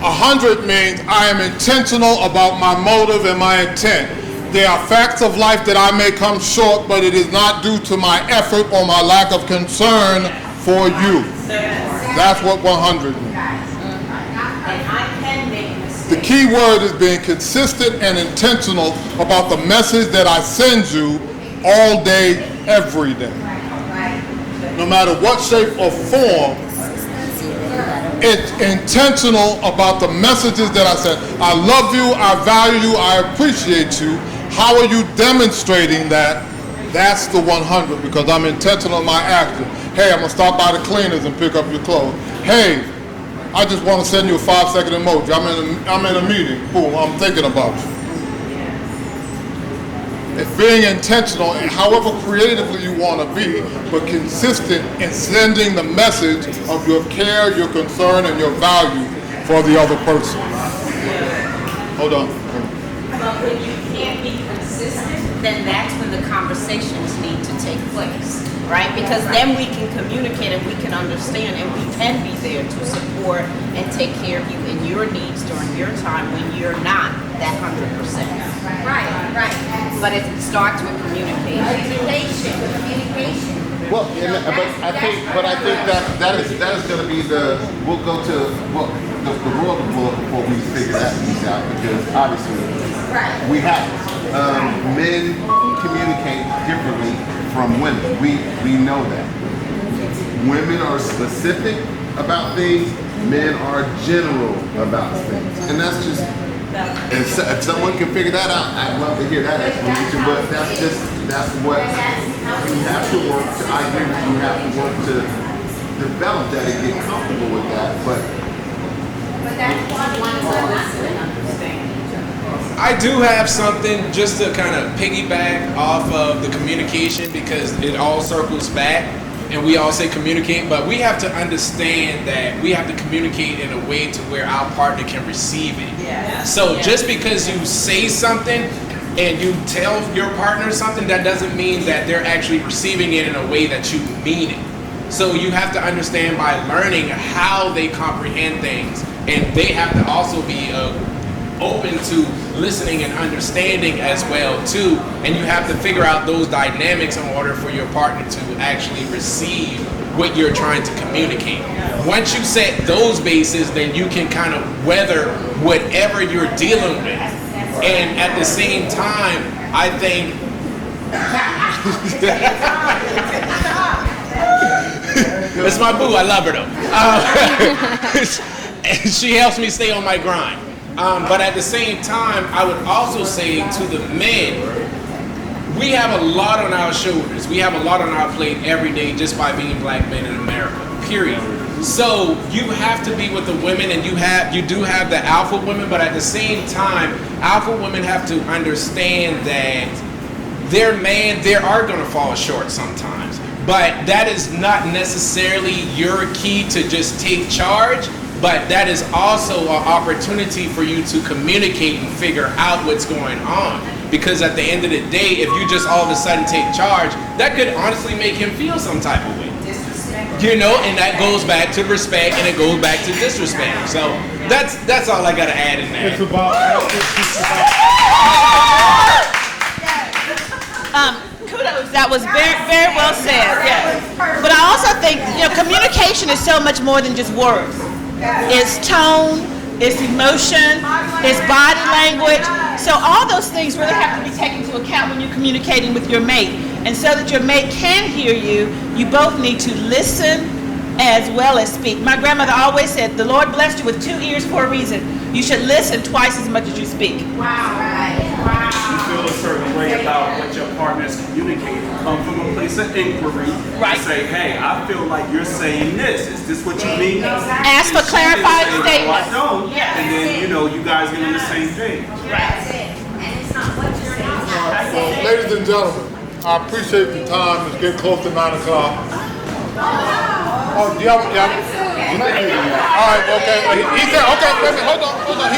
Speaker 1: 100 means I am intentional about my motive and my intent. There are facts of life that I may come short, but it is not due to my effort or my lack of concern for you. That's what 100 means. The key word is being consistent and intentional about the message that I send you all day, every day. No matter what shape or form, it's intentional about the messages that I send. I love you, I value you, I appreciate you. How are you demonstrating that? That's the 100, because I'm intentional in my action. Hey, I'm gonna stop by the cleaners and pick up your clothes. Hey, I just want to send you a 5-second emoji. I'm in a meeting. Boom, I'm thinking about you. It's being intentional, and however creatively you want to be, but consistent in sending the message of your care, your concern, and your value for the other person. Hold on.
Speaker 13: But when you can't be consistent, then that's when the conversations need to take place, right? Because then we can communicate and we can understand and we can be there to support and take care of you and your needs during your time when you're not that 100%.
Speaker 3: Right.
Speaker 13: But it starts with communication.
Speaker 7: Well, I think that is going to be we'll go to the rule of the book before we figure that piece out, because obviously we have men communicate differently from women. We know that. Women are specific about things, men are general about things. And that's just And so, if someone can figure that out, I'd love to hear that explanation. But that's what you have to work to. I agree with you. You have to work to develop that and get comfortable with that. But
Speaker 2: that's one understand.
Speaker 14: I do have something just to kind of piggyback off of the communication, because it all circles back and we all say communicate, but we have to understand that we have to communicate in a way to where our partner can receive it.
Speaker 11: Yeah.
Speaker 14: So just because you say something and you tell your partner something, that doesn't mean that they're actually receiving it in a way that you mean it. So you have to understand by learning how they comprehend things, and they have to also be open to listening and understanding as well too, and you have to figure out those dynamics in order for your partner to actually receive what you're trying to communicate. Once you set those bases, then you can kind of weather whatever you're dealing with. And at the same time, I think it's my boo, I love her though. She helps me stay on my grind. But at the same time, I would also say to the men, we have a lot on our shoulders. We have a lot on our plate every day just by being black men in America, period. So you have to be with the women, and you do have the alpha women, but at the same time, alpha women have to understand that they are going to fall short sometimes. But that is not necessarily your key to just take charge. But that is also an opportunity for you to communicate and figure out what's going on. Because at the end of the day, if you just all of a sudden take charge, that could honestly make him feel some type of way. You know, and that goes back to respect, and it goes back to disrespect. So that's all I got to add in there.
Speaker 10: It's about
Speaker 11: Kudos, that was very, very well said. Yes. But I also think, communication is so much more than just words. It's tone, it's emotion, it's body language. So all those things really have to be taken into account when you're communicating with your mate. And so that your mate can hear you, you both need to listen as well as speak. My grandmother always said, the Lord blessed you with 2 ears for a reason. You should listen twice as much as you speak.
Speaker 2: Wow.
Speaker 15: You feel a certain way about what your partner is communicating. Come from a place of inquiry.
Speaker 11: Right.
Speaker 15: Say, hey, I feel like you're saying this. Is this what you mean?
Speaker 11: Ask for clarifying statements.
Speaker 15: No, I don't.
Speaker 11: Yes.
Speaker 15: And then, you guys get on the same page.
Speaker 11: Right.
Speaker 1: So, ladies and gentlemen, I appreciate the time. It's getting close to 9 o'clock. Oh, do y'all? All right, okay. He said, okay, wait a minute, hold on.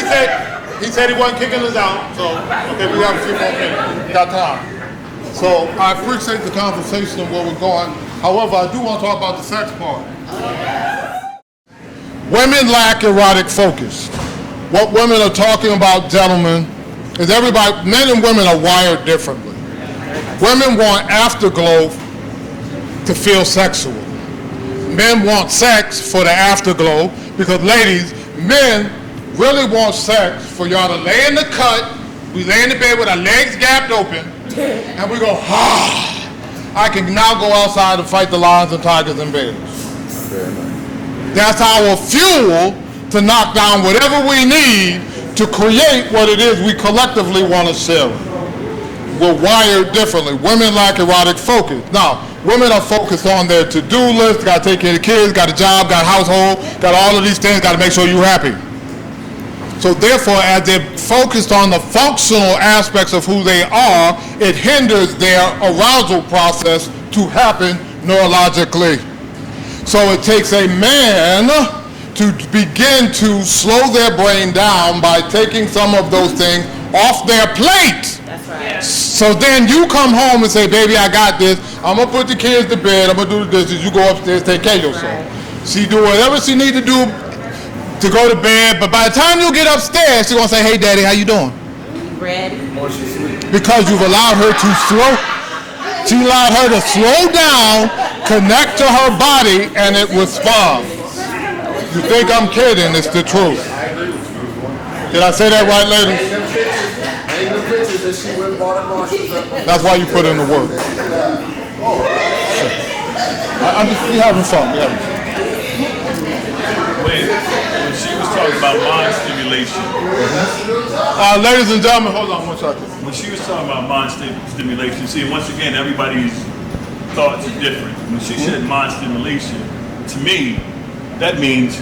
Speaker 1: He said he wasn't kicking us out. So, okay, we have a few more minutes. We got time. So, I appreciate the conversation and where we're going. However, I do want to talk about the sex part. Women lack erotic focus. What women are talking about, gentlemen, is men and women are wired differently. Women want afterglow to feel sexual. Men want sex for the afterglow, because ladies, men really want sex for y'all to lay in the cut. We lay in the bed with our legs gapped open, and we go, I can now go outside and fight the lions and tigers and bears. That's our fuel to knock down whatever we need to create what it is we collectively want to sell. We're wired differently. Women lack erotic focus. Now, women are focused on their to-do list, got to take care of the kids, got a job, got a household, got all of these things, got to make sure you're happy. So therefore, as they're focused on the functional aspects of who they are, it hinders their arousal process to happen neurologically. So it takes a man to begin to slow their brain down by taking some of those things off their plate.
Speaker 11: That's right.
Speaker 1: So then you come home and say, baby, I got this. I'm going to put the kids to bed. I'm going to do the dishes. You go upstairs, take care of yourself. She do whatever she need to do to go to bed. But by the time you get upstairs, she's going to say, hey, daddy, how you doing?
Speaker 11: Ready.
Speaker 1: Because you've allowed her to slow down, connect to her body, and it responds. You think I'm kidding, it's the truth. Did I say that right, ladies? That's why you put in the work. I'm just having fun.
Speaker 12: when she was talking about mind stimulation.
Speaker 1: Ladies and gentlemen, hold on one second.
Speaker 12: When she was talking about mind stimulation, see, once again, everybody's thoughts are different. When she said mind stimulation, to me, that means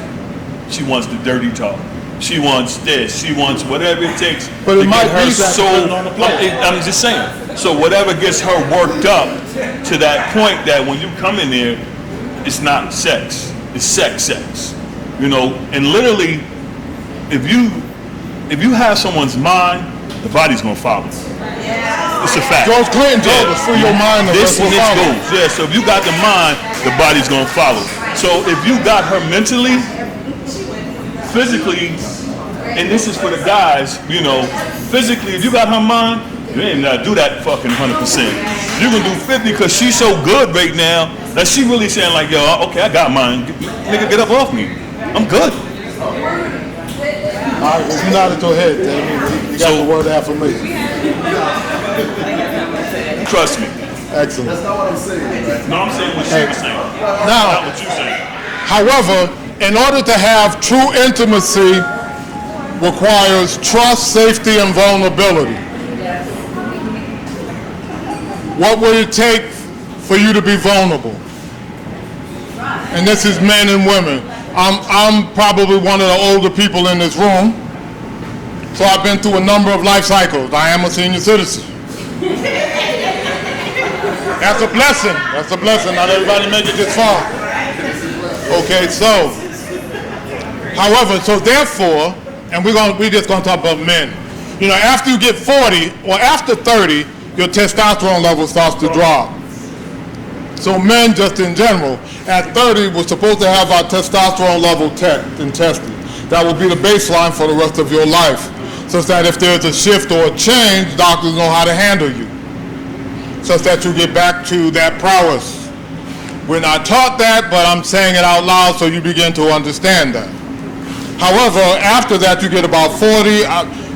Speaker 12: she wants the dirty talk. She wants this. She wants whatever it takes
Speaker 1: but
Speaker 12: to
Speaker 1: it might
Speaker 12: get her
Speaker 1: be that
Speaker 12: soul.
Speaker 1: on the plate.
Speaker 12: I'm just saying. So whatever gets her worked up to that point that when you come in there, it's not sex. It's sex. You know, and literally, if you have someone's mind, the body's gonna follow. It's a fact.
Speaker 1: George Clinton told us, free your mind, the
Speaker 12: This
Speaker 1: rest will
Speaker 12: goes.
Speaker 1: follow.
Speaker 12: Yeah, so if you got the mind, the body's gonna follow. So if you got her mentally, physically, and this is for the guys, you know, physically, if you got her mind, you ain't gotta do that fucking 100%. You can do 50 because she's so good right now that she really saying like, yo, okay, I got mine. Nigga, get up off me. I'm good.
Speaker 1: All right, well, you nodded your head. You got the word of affirmation.
Speaker 12: Trust me.
Speaker 1: Excellent.
Speaker 12: That's not what I'm saying. No, I'm saying what she was saying.
Speaker 1: Now,
Speaker 12: not what you saying.
Speaker 1: However, in order to have true intimacy requires trust, safety, and vulnerability. What would it take for you to be vulnerable? And this is men and women. I'm probably one of the older people in this room, so I've been through a number of life cycles. I am a senior citizen. That's a blessing. That's a blessing. Not everybody make it this far. Okay, so, however, so therefore, and we're just gonna talk about men. You know, after you get 40 or after 30, your testosterone level starts to drop. So men, just in general, at 30, we're supposed to have our testosterone level checked and tested. That will be the baseline for the rest of your life, such that if there's a shift or a change, doctors know how to handle you, such that you get back to that prowess. We're not taught that, but I'm saying it out loud so you begin to understand that. However, after that, you get about 40.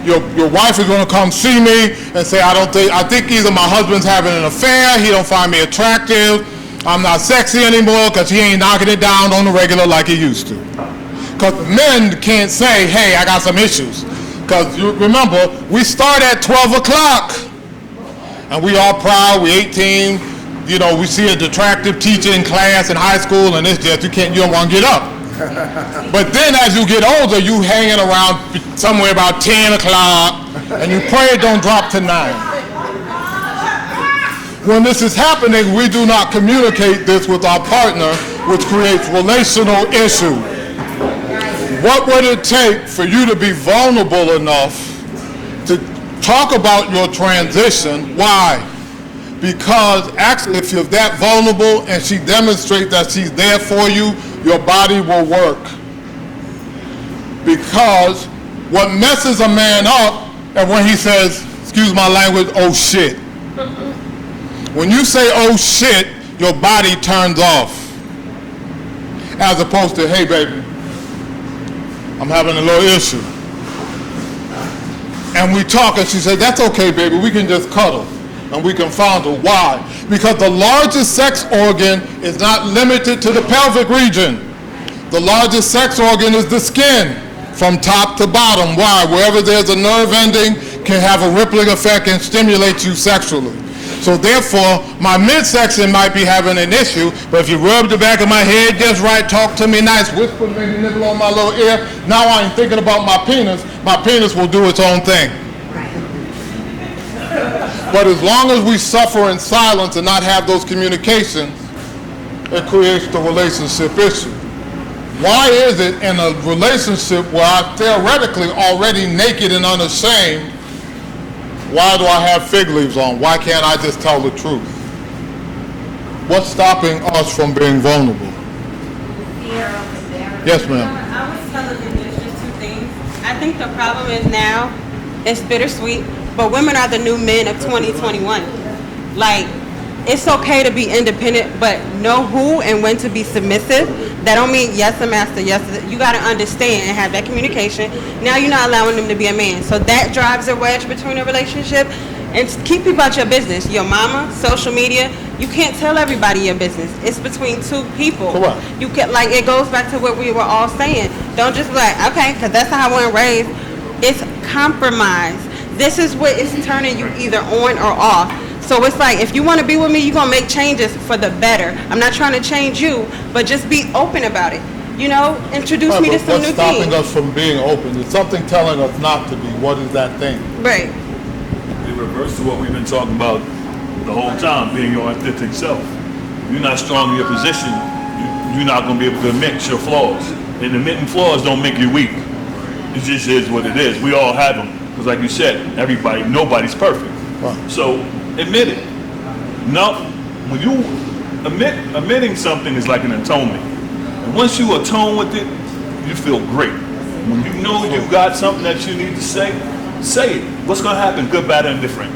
Speaker 1: Your wife is going to come see me and say, I think either my husband's having an affair, he don't find me attractive, I'm not sexy anymore because he ain't knocking it down on the regular like he used to. Because men can't say, hey, I got some issues. Because you remember, we start at 12 o'clock. And we all proud, we 18, you know, we see an attractive teacher in class in high school and it's just, you don't want to get up. But then as you get older, you hanging around somewhere about 10 o'clock and you pray it don't drop to 9. When this is happening, we do not communicate this with our partner, which creates relational issues. What would it take for you to be vulnerable enough to talk about your transition? Why? Because actually, if you're that vulnerable and she demonstrates that she's there for you, your body will work. Because what messes a man up, and when he says, excuse my language, oh shit. When you say oh shit, your body turns off. As opposed to, hey baby, I'm having a little issue. And we talk and she said, that's okay baby, we can just cuddle. And we can fondle. Why? Because the largest sex organ is not limited to the pelvic region. The largest sex organ is the skin, from top to bottom. Why? Wherever there's a nerve ending can have a rippling effect and stimulate you sexually. So therefore, my midsection might be having an issue, but if you rub the back of my head just right, talk to me nice, whisper, maybe nibble on my little ear, now I ain't thinking about my penis will do its own thing. But as long as we suffer in silence and not have those communications, it creates the relationship issue. Why is it in a relationship where I'm theoretically already naked and unashamed, why do I have fig leaves on? Why can't I just tell the truth? What's stopping us from being vulnerable?
Speaker 9: Fear of embarrassment.
Speaker 1: Yes, ma'am.
Speaker 9: I was telling you there's just two things. I think the problem is now, it's bittersweet, but women are the new men of 2021. Like, it's okay to be independent, but know who and when to be submissive. That don't mean yes, a master, yes. You got to understand and have that communication. Now you're not allowing them to be a man. So that drives a wedge between a relationship. And keep people out your business. Your mama, social media, you can't tell everybody your business. It's between two people.
Speaker 1: Correct.
Speaker 9: You can, like, it goes back to what we were all saying. Don't just be like, okay, because that's how I wasn't raised. It's compromise. This is what is turning you either on or off. So it's like, if you want to be with me, you're going to make changes for the better. I'm not trying to change you, but just be open about it. You know, introduce me to some new
Speaker 1: What's stopping
Speaker 9: things.
Speaker 1: us from being open? There's something telling us not to be. What is that thing?
Speaker 9: Right.
Speaker 12: In reverse to what we've been talking about the whole time, being your authentic self. You're not strong in your position, you're not going to be able to admit your flaws. And admitting flaws don't make you weak. It just is what it is. We all have them. Because like you said, nobody's perfect.
Speaker 1: Right.
Speaker 12: So admit it. No, when you admitting something is like an atonement. And once you atone with it, you feel great. When you know you got something that you need to say it. What's going to happen? Good, bad, and different.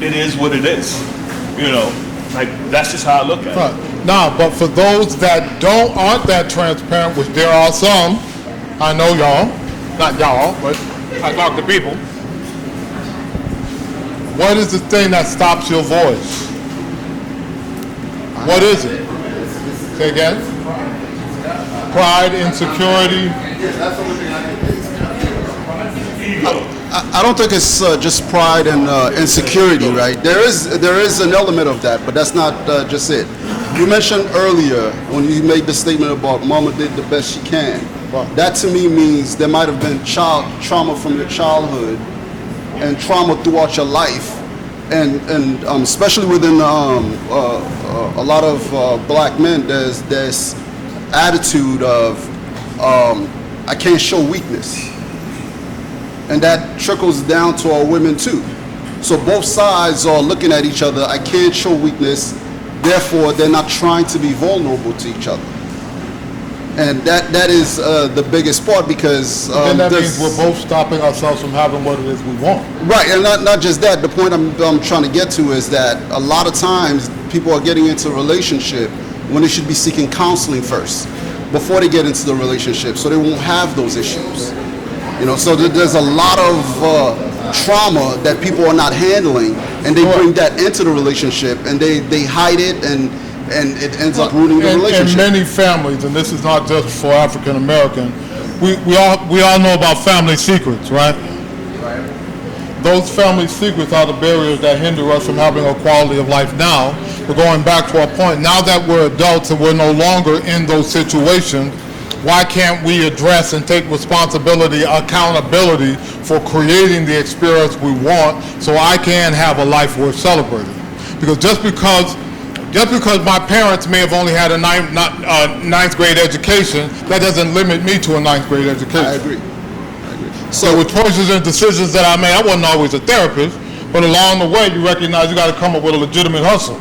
Speaker 12: It is what it is. You know, like that's just how I look at it.
Speaker 1: Right. Now, but for those that aren't that transparent, which there are some, I know y'all, not y'all, but I talk to people. What is the thing that stops your voice? What is it? Say again? Pride, insecurity.
Speaker 8: I don't think it's just pride and insecurity, right? There is an element of that, but that's not just it. You mentioned earlier when you made the statement about mama did the best she can. That to me means there might have been trauma from your childhood and trauma throughout your life, and especially within a lot of black men, there's this attitude of I can't show weakness. And that trickles down to our women too. So both sides are looking at each other. I can't show weakness, therefore they're not trying to be vulnerable to each other. And that is the biggest part, because
Speaker 1: then that means we're both stopping ourselves from having what it is we want.
Speaker 8: Right, and not just that. The point I'm trying to get to is that a lot of times people are getting into a relationship when they should be seeking counseling first before they get into the relationship, so they won't have those issues. You know, so there's a lot of trauma that people are not handling, and they bring that into the relationship, and they hide it, and it ends up ruining the relationship.
Speaker 1: In many families, and this is not just for African American, we all know about family secrets, right? Those family secrets are the barriers that hinder us from having a quality of life now. We're going back to our point. Now that we're adults and we're no longer in those situations, why can't we address and take responsibility, accountability for creating the experience we want, so I can have a life worth celebrating? Because just because my parents may have only had a ninth grade education, that doesn't limit me to a ninth grade education.
Speaker 8: I agree.
Speaker 1: So with choices and decisions that I made, I wasn't always a therapist, but along the way you recognize you got to come up with a legitimate hustle.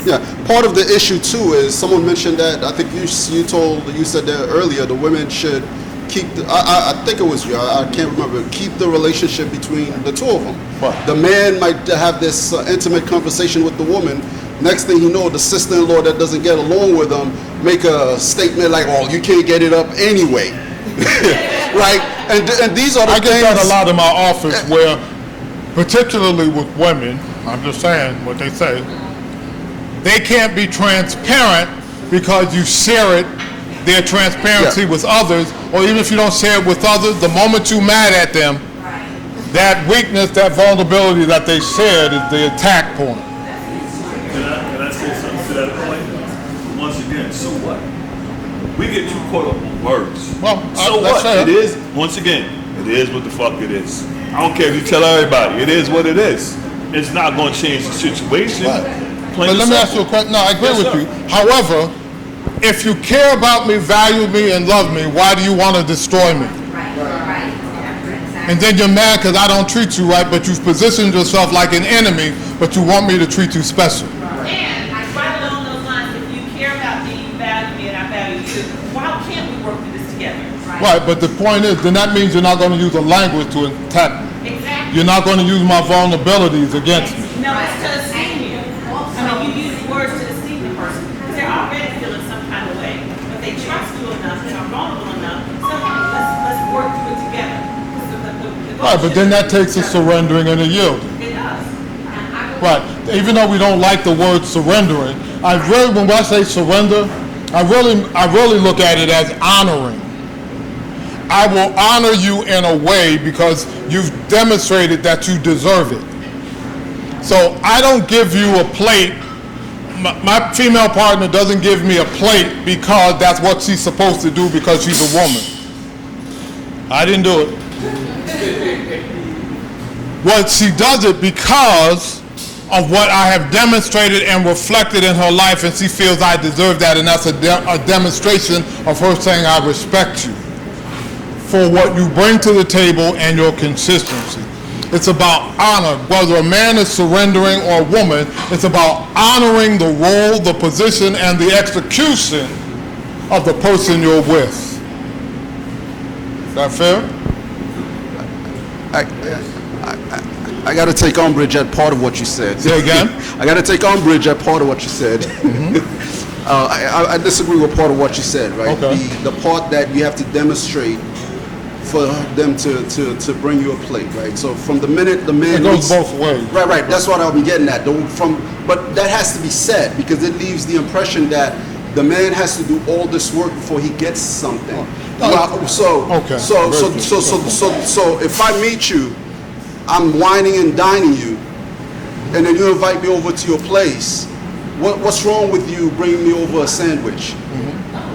Speaker 8: Yeah, part of the issue too is someone mentioned that, I think you said that earlier, the women should keep I think it was you, I can't remember, keep the relationship between the two of them.
Speaker 1: Right.
Speaker 8: The man might have this intimate conversation with the woman. Next thing you know, the sister-in-law that doesn't get along with them make a statement like, "Oh, you can't get it up anyway." Right? And these are the things.
Speaker 1: I get that a lot in my office, where, particularly with women, I'm just saying what they say, they can't be transparent because you share it, their transparency with others, or even if you don't share it with others, the moment you're mad at them, that weakness, that vulnerability that they shared is the attack point.
Speaker 12: Can I say something to that point? Once again, so what? We get too caught up on words.
Speaker 1: Well,
Speaker 12: so what? It is, once again, it is what the fuck it is. I don't care if you tell everybody, it is what it is. It's not going to change the situation.
Speaker 1: But let me ask you a question. No, I agree with you. However, if you care about me, value me, and love me, why do you want to destroy me? And then you're mad because I don't treat you right, but you've positioned yourself like an enemy, but you want me to treat you special.
Speaker 11: And right along those lines, if you care about me, you value me, and I value you, why can't we work through this together?
Speaker 1: Right, but the point is, then that means you're not going to use a language to attack me.
Speaker 11: Exactly.
Speaker 1: You're not going to use my vulnerabilities against me.
Speaker 11: No, it's to esteem you. I mean, you use words to esteem the person because they're already feeling some kind of way, but they trust you enough and are vulnerable enough. So let's work through it together. Because the
Speaker 1: Right, but then that takes a surrendering and a yielding.
Speaker 11: It does.
Speaker 1: Right. Even though we don't like the word surrendering, when I say surrender, I really look at it as honoring. I will honor you in a way because you've demonstrated that you deserve it. So I don't give you a plate. My female partner doesn't give me a plate because that's what she's supposed to do because she's a woman. I didn't do it. Well, she does it because of what I have demonstrated and reflected in her life, and she feels I deserve that, and that's a demonstration of her saying I respect you for what you bring to the table and your consistency. It's about honor. Whether a man is surrendering or a woman, it's about honoring the role, the position, and the execution of the person you're with. Is that fair?
Speaker 8: I got to take umbrage at part of what you said.
Speaker 1: Say again?
Speaker 8: I got to take umbrage at part of what you said. I disagree with part of what you said, right?
Speaker 1: Okay.
Speaker 8: The part that you have to demonstrate for them to bring you a plate, right? So from the minute the man...
Speaker 1: It goes both ways.
Speaker 8: Right. That's what I'm getting at. But that has to be said because it leaves the impression that the man has to do all this work before he gets something. So if I meet you, I'm whining and dining you, and then you invite me over to your place, what's wrong with you bringing me over a sandwich?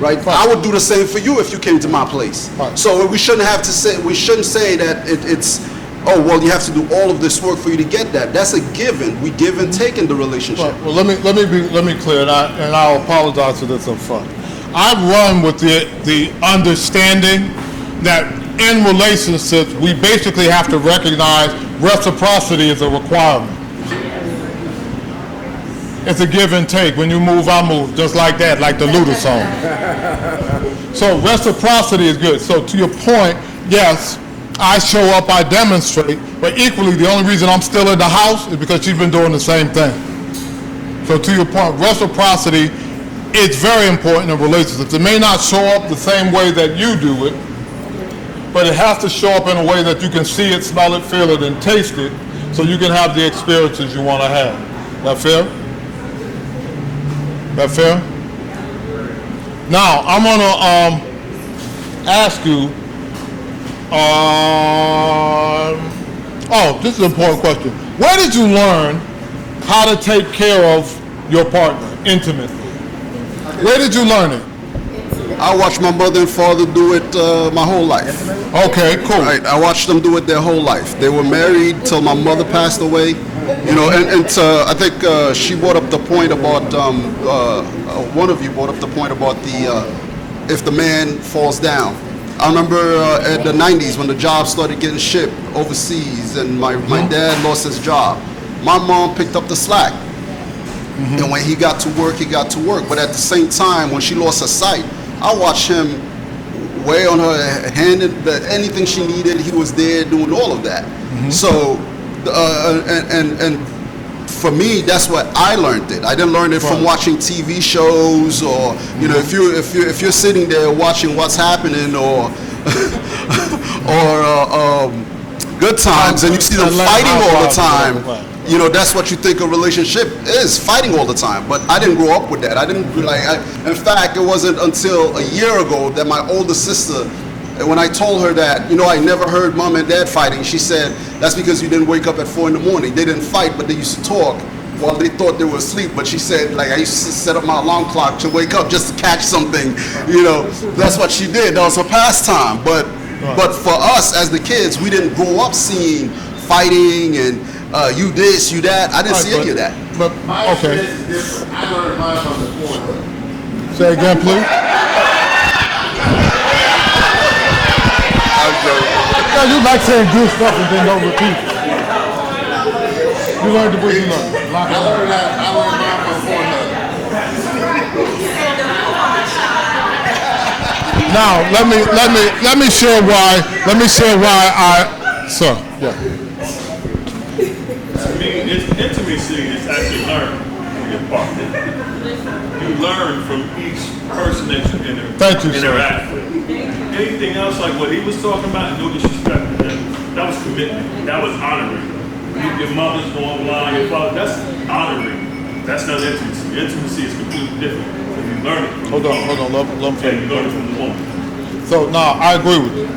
Speaker 8: Right? I would do the same for you if you came to my place. So we shouldn't say that it's oh well you have to do all of this work for you to get that. That's a given. We give and take in the relationship.
Speaker 1: Well, let me clear, and I'll apologize for this up front. I run with the understanding that in relationships we basically have to recognize reciprocity is a requirement. It's a give and take. When you move, I move, just like that, like the Luda song. So reciprocity is good. So to your point, yes, I show up, I demonstrate, but equally the only reason I'm still in the house is because she's been doing the same thing. So to your point, reciprocity is very important in relationships. It may not show up the same way that you do it, but it has to show up in a way that you can see it, smell it, feel it, and taste it, so you can have the experiences you want to have. That fair? That fair? Now, I'm going to ask you, this is an important question. Where did you learn how to take care of your partner intimately? Where did you learn it?
Speaker 8: I watched my mother and father do it my whole life.
Speaker 1: Okay, cool.
Speaker 8: Right, I watched them do it their whole life. They were married till my mother passed away. I think she brought up the point about, one of you brought up the point about if the man falls down. I remember in the 90s when the jobs started getting shipped overseas and my dad lost his job. My mom picked up the slack. And when he got to work, he got to work. But at the same time, when she lost her sight, I watched him weigh on her hand, anything she needed, he was there doing all of that. So, and for me, that's what I learned it. I didn't learn it from watching TV shows or, if you're sitting there watching What's Happening or Good Times and you see them fighting all the time, that's what you think a relationship is, fighting all the time. But I didn't grow up with that. In fact, it wasn't until a year ago that my older sister, when I told her that, I never heard mom and dad fighting, she said, that's because you didn't wake up at 4 a.m. They didn't fight, but they used to talk while they thought they were asleep. But she said, I used to set up my alarm clock to wake up just to catch something. That's what she did. That was her pastime. But for us as the kids, we didn't grow up seeing fighting and you this, you that. I didn't see any of that.
Speaker 1: But okay.
Speaker 7: I learned mine from the point.
Speaker 1: Say again, please. You like saying good stuff and then don't repeat it. You learned the way you learned. I learned mine from Pornhub. Now let me share why. Sir. Yeah.
Speaker 12: To me, intimacy is actually learned from your partner. You learn from each person that you interact with. Anything else like what he was talking about, no disrespect to him. That was commitment. That was honoring. Your mother's going blind, your father, that's honoring. That's not intimacy. Intimacy is completely different. When you learn it from
Speaker 1: Hold on, let me finish.
Speaker 12: you learn it from the woman.
Speaker 1: So, no, I agree with you.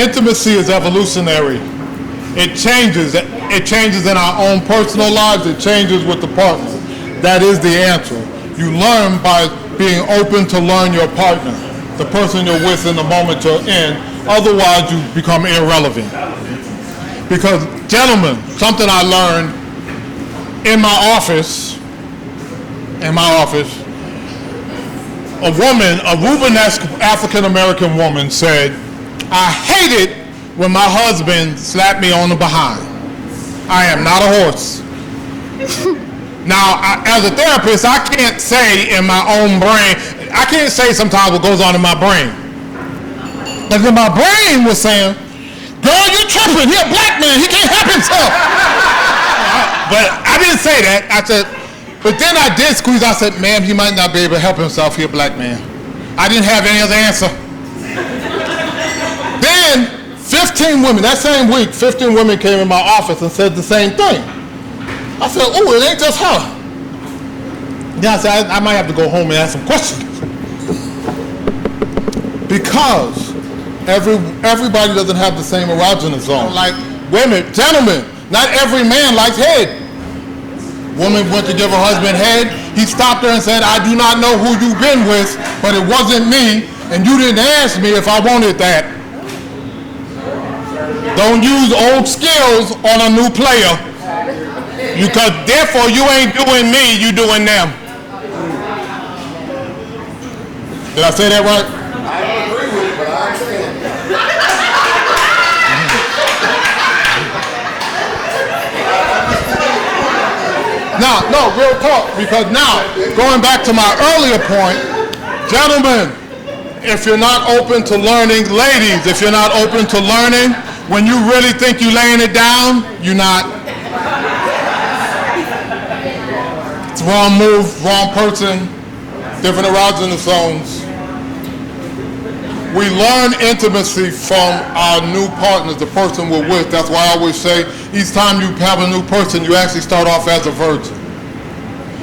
Speaker 1: Intimacy is evolutionary. It changes in our own personal lives, it changes with the partner. That is the answer. You learn by being open to learn your partner, the person you're with in the moment you're in. Otherwise, you become irrelevant. Because, gentlemen, something I learned in my office, a Rubenesque African-American woman said, I hate it when my husband slapped me on the behind. I am not a horse. Now, as a therapist, I can't say in my own brain, I can't say sometimes what goes on in my brain. Because in my brain was saying, girl, you tripping, he a black man, he can't help himself. But I didn't say that. I said, but then I did squeeze, I said, ma'am, he might not be able to help himself, he a black man. I didn't have any other answer. Then 15 women, that same week, 15 women came in my office and said the same thing. I said, oh, it ain't just her. Then I said, I might have to go home and ask some questions. Because everybody doesn't have the same erogenous zone. Like women, gentlemen, not every man likes head. Woman went to give her husband head. He stopped her and said, I do not know who you've been with, but it wasn't me, and you didn't ask me if I wanted that. Don't use old skills on a new player. Because therefore you ain't doing me, you doing them. Did I say that right?
Speaker 7: I don't agree with it, but I understand.
Speaker 1: Now, no, real talk, because now, going back to my earlier point, gentlemen, if you're not open to learning, ladies, if you're not open to learning, when you really think you're laying it down, you're not. It's wrong move, wrong person, different erogenous zones. We learn intimacy from our new partners, the person we're with. That's why I always say, each time you have a new person, you actually start off as a virgin.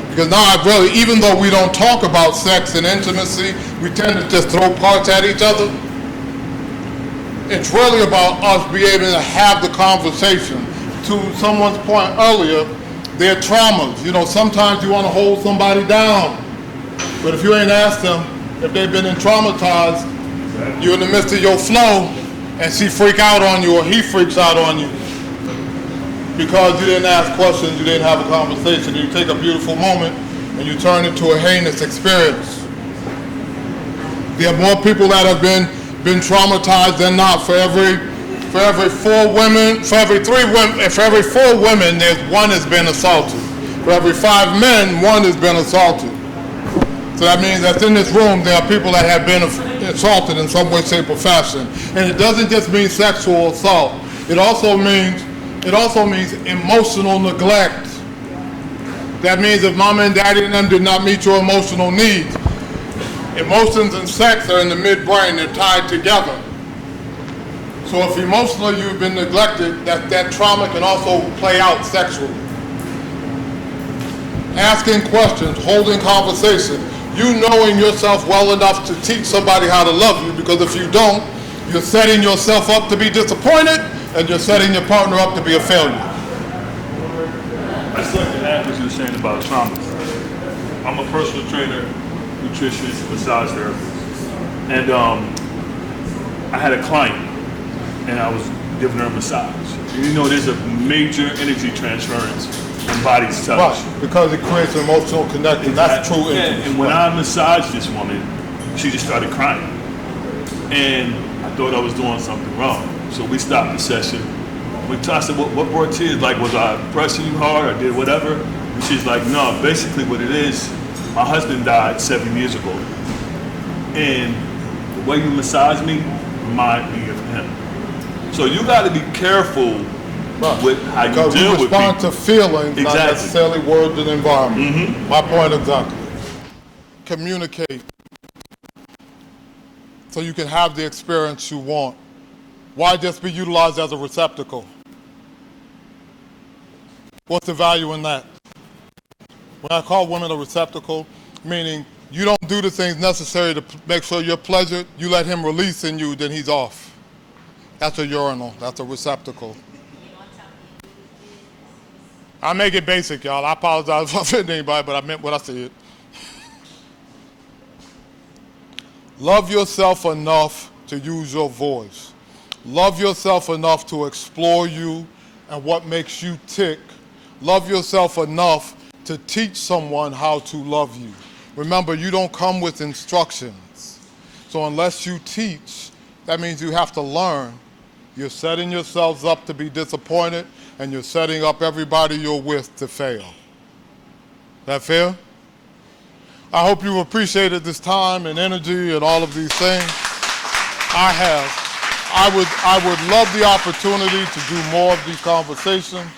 Speaker 1: Because now I really, even though we don't talk about sex and intimacy, we tend to just throw parts at each other. It's really about us being able to have the conversation. To someone's point earlier, their traumas. You know, sometimes you want to hold somebody down, but if you ain't asked them if they've been traumatized, you're in the midst of your flow, and she freak out on you, or he freaks out on you, because you didn't ask questions, you didn't have a conversation, and you take a beautiful moment, and you turn it to a heinous experience. There are more people that have been traumatized than not. For every 4 women, for every 4 women, there's one has been assaulted. For every 5 men, one has been assaulted. So that means that in this room, there are people that have been assaulted in some way, shape, or fashion. And it doesn't just mean sexual assault. It also means emotional neglect. That means if mama and daddy and them did not meet your emotional needs, emotions and sex are in the midbrain, they're tied together. So if emotionally you've been neglected, that trauma can also play out sexually. Asking questions, holding conversation, you knowing yourself well enough to teach somebody how to love you, because if you don't, you're setting yourself up to be disappointed, and you're setting your partner up to be a failure.
Speaker 12: I just like to add what you were saying about trauma. I'm a personal trainer, nutritionist, massage therapist, and I had a client, and I was giving her a massage. And you know, there's a major energy transference when bodies touch.
Speaker 1: Right, because it creates an emotional connection. That's true intimacy.
Speaker 12: And when I massaged this woman, she just started crying, and I thought I was doing something wrong. So we stopped the session. I said, what brought tears? Like, was I pressing you hard or did whatever? And she's like, no, basically what it is, my husband died 7 years ago. And the way you massage me remind me of him. So you got to be careful with how you deal with people. Because we
Speaker 1: respond to feelings,
Speaker 12: exactly.
Speaker 1: Not necessarily words and environment.
Speaker 12: Mm-hmm.
Speaker 1: My point exactly. Communicate so you can have the experience you want Why just be utilized as a receptacle? What's the value in that? When I call women a receptacle, meaning you don't do the things necessary to make sure you're pleasured, you let him release in you, then he's off. That's a urinal, that's a receptacle. I make it basic, y'all. I apologize if I offended anybody, but I meant what I said. Love yourself enough to use your voice. Love yourself enough to explore you and what makes you tick. Love yourself enough to teach someone how to love you. Remember, you don't come with instructions. So unless you teach, that means you have to learn. You're setting yourselves up to be disappointed, and you're setting up everybody you're with to fail. That fair? I hope you've appreciated this time and energy and all of these things. I have. I would love the opportunity to do more of these conversations.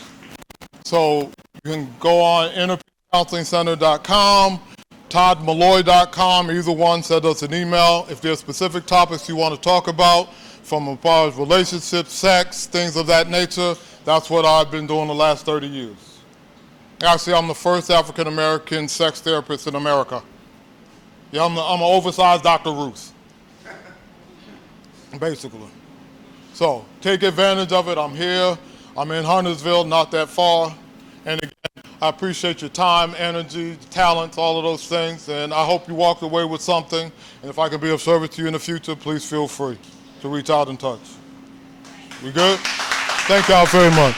Speaker 1: So you can go on innerpeacecounselingcenter.com, toddmalloy.com, either one, send us an email. If there's specific topics you want to talk about, from as far as relationships, sex, things of that nature, that's what I've been doing the last 30 years. Actually, I'm the first African-American sex therapist in America. Yeah, I'm an oversized Dr. Ruth, basically. So take advantage of it. I'm here. I'm in Huntersville, not that far. And again, I appreciate your time, energy, talents, all of those things. And I hope you walked away with something. And if I can be of service to you in the future, please feel free to reach out and touch. We good? Thank y'all very much.